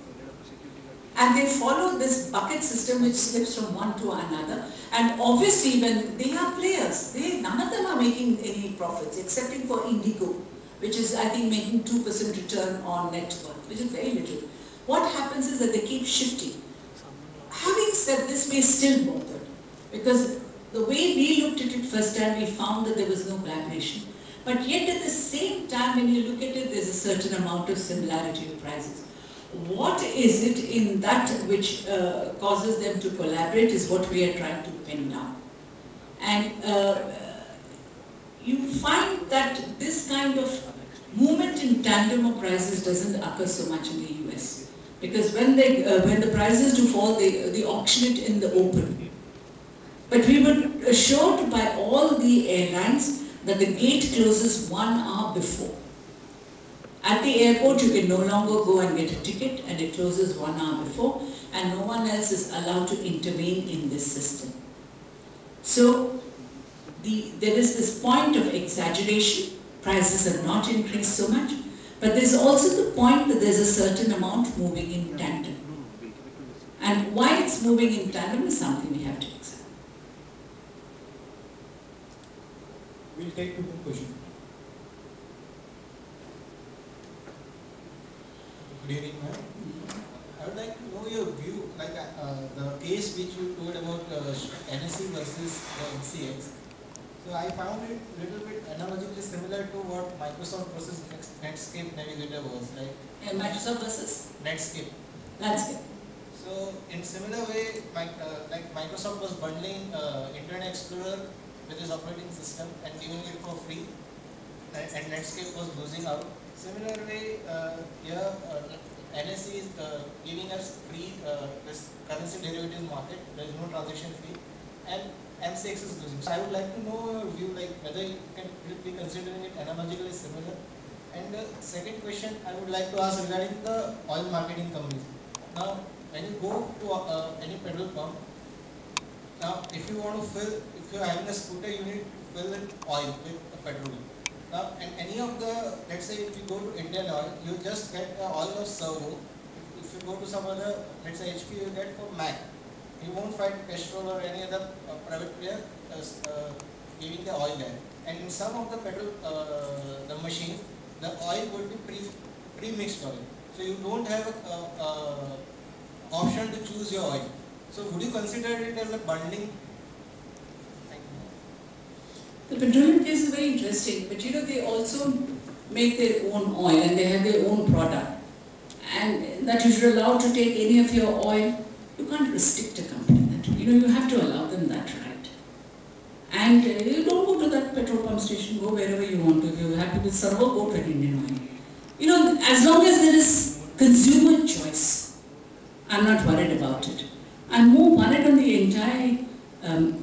And they follow this bucket system which slips from one to another. And obviously, when they are players, none of them are making any profits, excepting for Indigo, which is, I think, making 2% return on net worth, which is very little. What happens is that they keep shifting. Having said this, we still bothered, because the way we looked at it first time, we found that there was no collaboration. But yet at the same time, when you look at it, there's a certain amount of similarity of prices. What is it in that which causes them to collaborate is what we are trying to pin down. And you find that this kind of movement in tandem of prices doesn't occur so much in the US. Because when the prices do fall, they auction it in the open. But we were assured by all the airlines that the gate closes 1 hour before. At the airport, you can no longer go and get a ticket, and it closes 1 hour before, and no one else is allowed to intervene in this system. So there is this point of exaggeration. Prices have not increased so much, but there's also the point that there's a certain amount moving in tandem. And why it's moving in tandem is something we have to examine. We'll take two more questions. Good evening, ma'am. I would like to know your view, like the case which you told about NSE versus the MCX. So I found it a little bit analogically similar to what Microsoft versus Netscape Navigator was, right? Yeah, Microsoft versus? Netscape. Netscape. So in similar way, like Microsoft was bundling Internet Explorer with its operating system and giving it for free, and Netscape was losing out. Similar way, here NSE is giving us free this currency derivatives market. There is no transaction fee, and MCX is losing. So I would like to know your view, like whether you can be considering it analogically similar. And the second question I would like to ask regarding the oil marketing companies. Now, when you go to any petrol pump, now if you want to fill, if you are having a scooter, you need to fill it oil with petrol. Now, and any of the, let's say if you go to Indian Oil, you just get the oil of Servo. If you go to some other, let's say HP, you get for Mac. You won't find Castrol or any other private player giving the oil there. And in some of the petrol, the machine, the oil would be pre-mixed oil. So you don't have a option to choose your oil. So would you consider it as a bundling? The petroleum case is very interesting, but you know, they also make their own oil and they have their own product. And that you should allow to take any of your oil, you can't restrict a company that. You know, you have to allow them that right. And you don't go to that petrol pump station, go wherever you want to. If you're happy with Servo, go to Indian Oil. You know, as long as there is consumer choice, I'm not worried about it. I'm more worried on the entire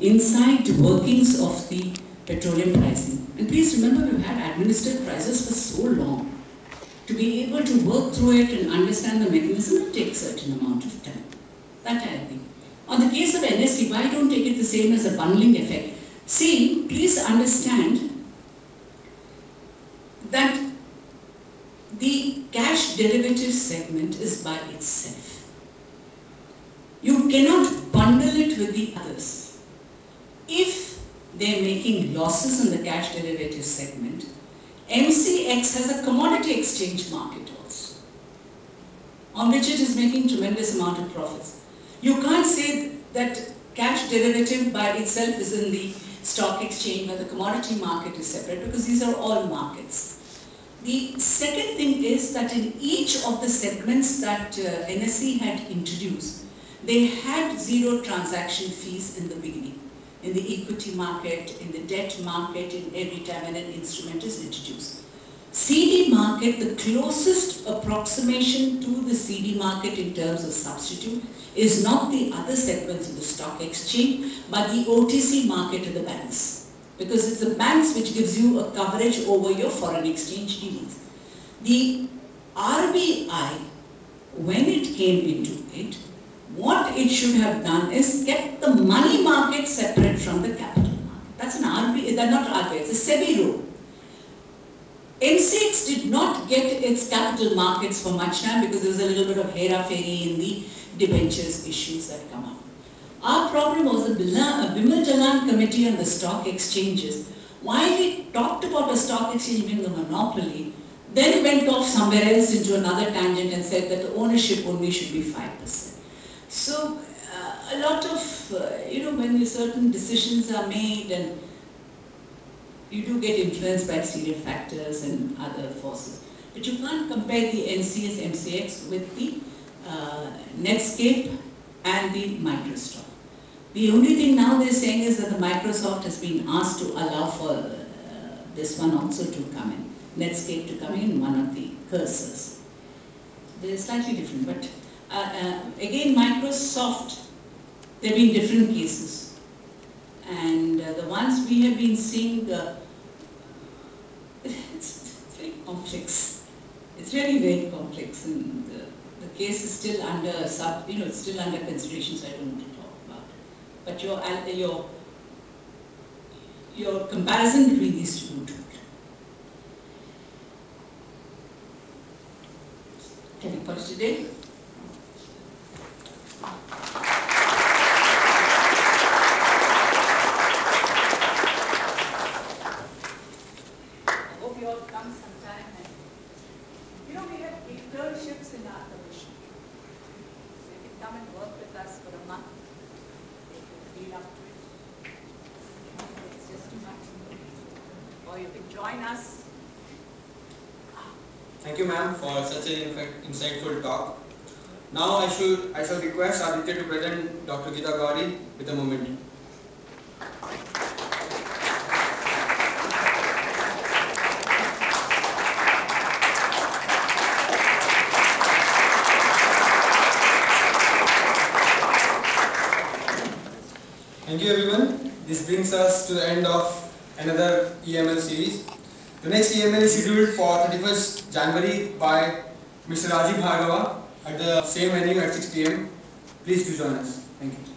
inside workings of the petroleum pricing. And please remember, we've had administered prices for so long. To be able to work through it and understand the mechanism, it takes a certain amount of time. That I think. On the case of NSE, why don't take it the same as a bundling effect? See, please understand that cash derivative segment is by itself. You cannot bundle it with the others. If they're making losses in the cash derivative segment, MCX has a commodity exchange market also, on which it is making tremendous amount of profits. You can't say that cash derivative by itself is in the stock exchange where the commodity market is separate, because these are all markets. The second thing is that in each of the segments that NSE had introduced, they had zero transaction fees in the beginning. In the equity market, in the debt market, in every time when an instrument is introduced. CD market, the closest approximation to the CD market in terms of substitute is not the other segments of the stock exchange, but the OTC market of the banks. Because it's the banks which gives you a coverage over your foreign exchange dealings. The RBI, when it came into it, what it should have done is kept the money market separate from the capital market. That's an RBI, that's not RBI, it's a SEBI rule. MCX did not get its capital markets for much time because there was a little bit of hera-fairy in the debentures issues that come up. Our problem was the Bimal Jalan Committee on the stock exchanges. While it talked about a stock exchange being a monopoly, then it went off somewhere else into another tangent and said that the ownership only should be 5%. So a lot of, when certain decisions are made and you do get influenced by exterior factors and other forces. But you can't compare the NCS MCX with the Netscape and the Microsoft. The only thing now they're saying is that the Microsoft has been asked to allow for this one also to come in, Netscape to come in one of the cursors. They're slightly different, but again Microsoft, there have been different cases. And the ones we have been seeing, it's very complex. It's really very complex, and the case is still under it's still under consideration, so I don't want to talk about it. But your comparison between these two. Can we put it today? Internships in our commission. So you can come and work with us for a month. They can feel up to it. It's just too much. Or you can join us. Thank you, ma'am, for such an insightful talk. Now I shall request Aditya to present Dr. Geeta Gauri with a moment. Thank you, everyone. This brings us to the end of another EML series. The next EML is scheduled for 31st January by Mr. Rajiv Bhargava at the same venue at 6 p.m. Please do join us. Thank you.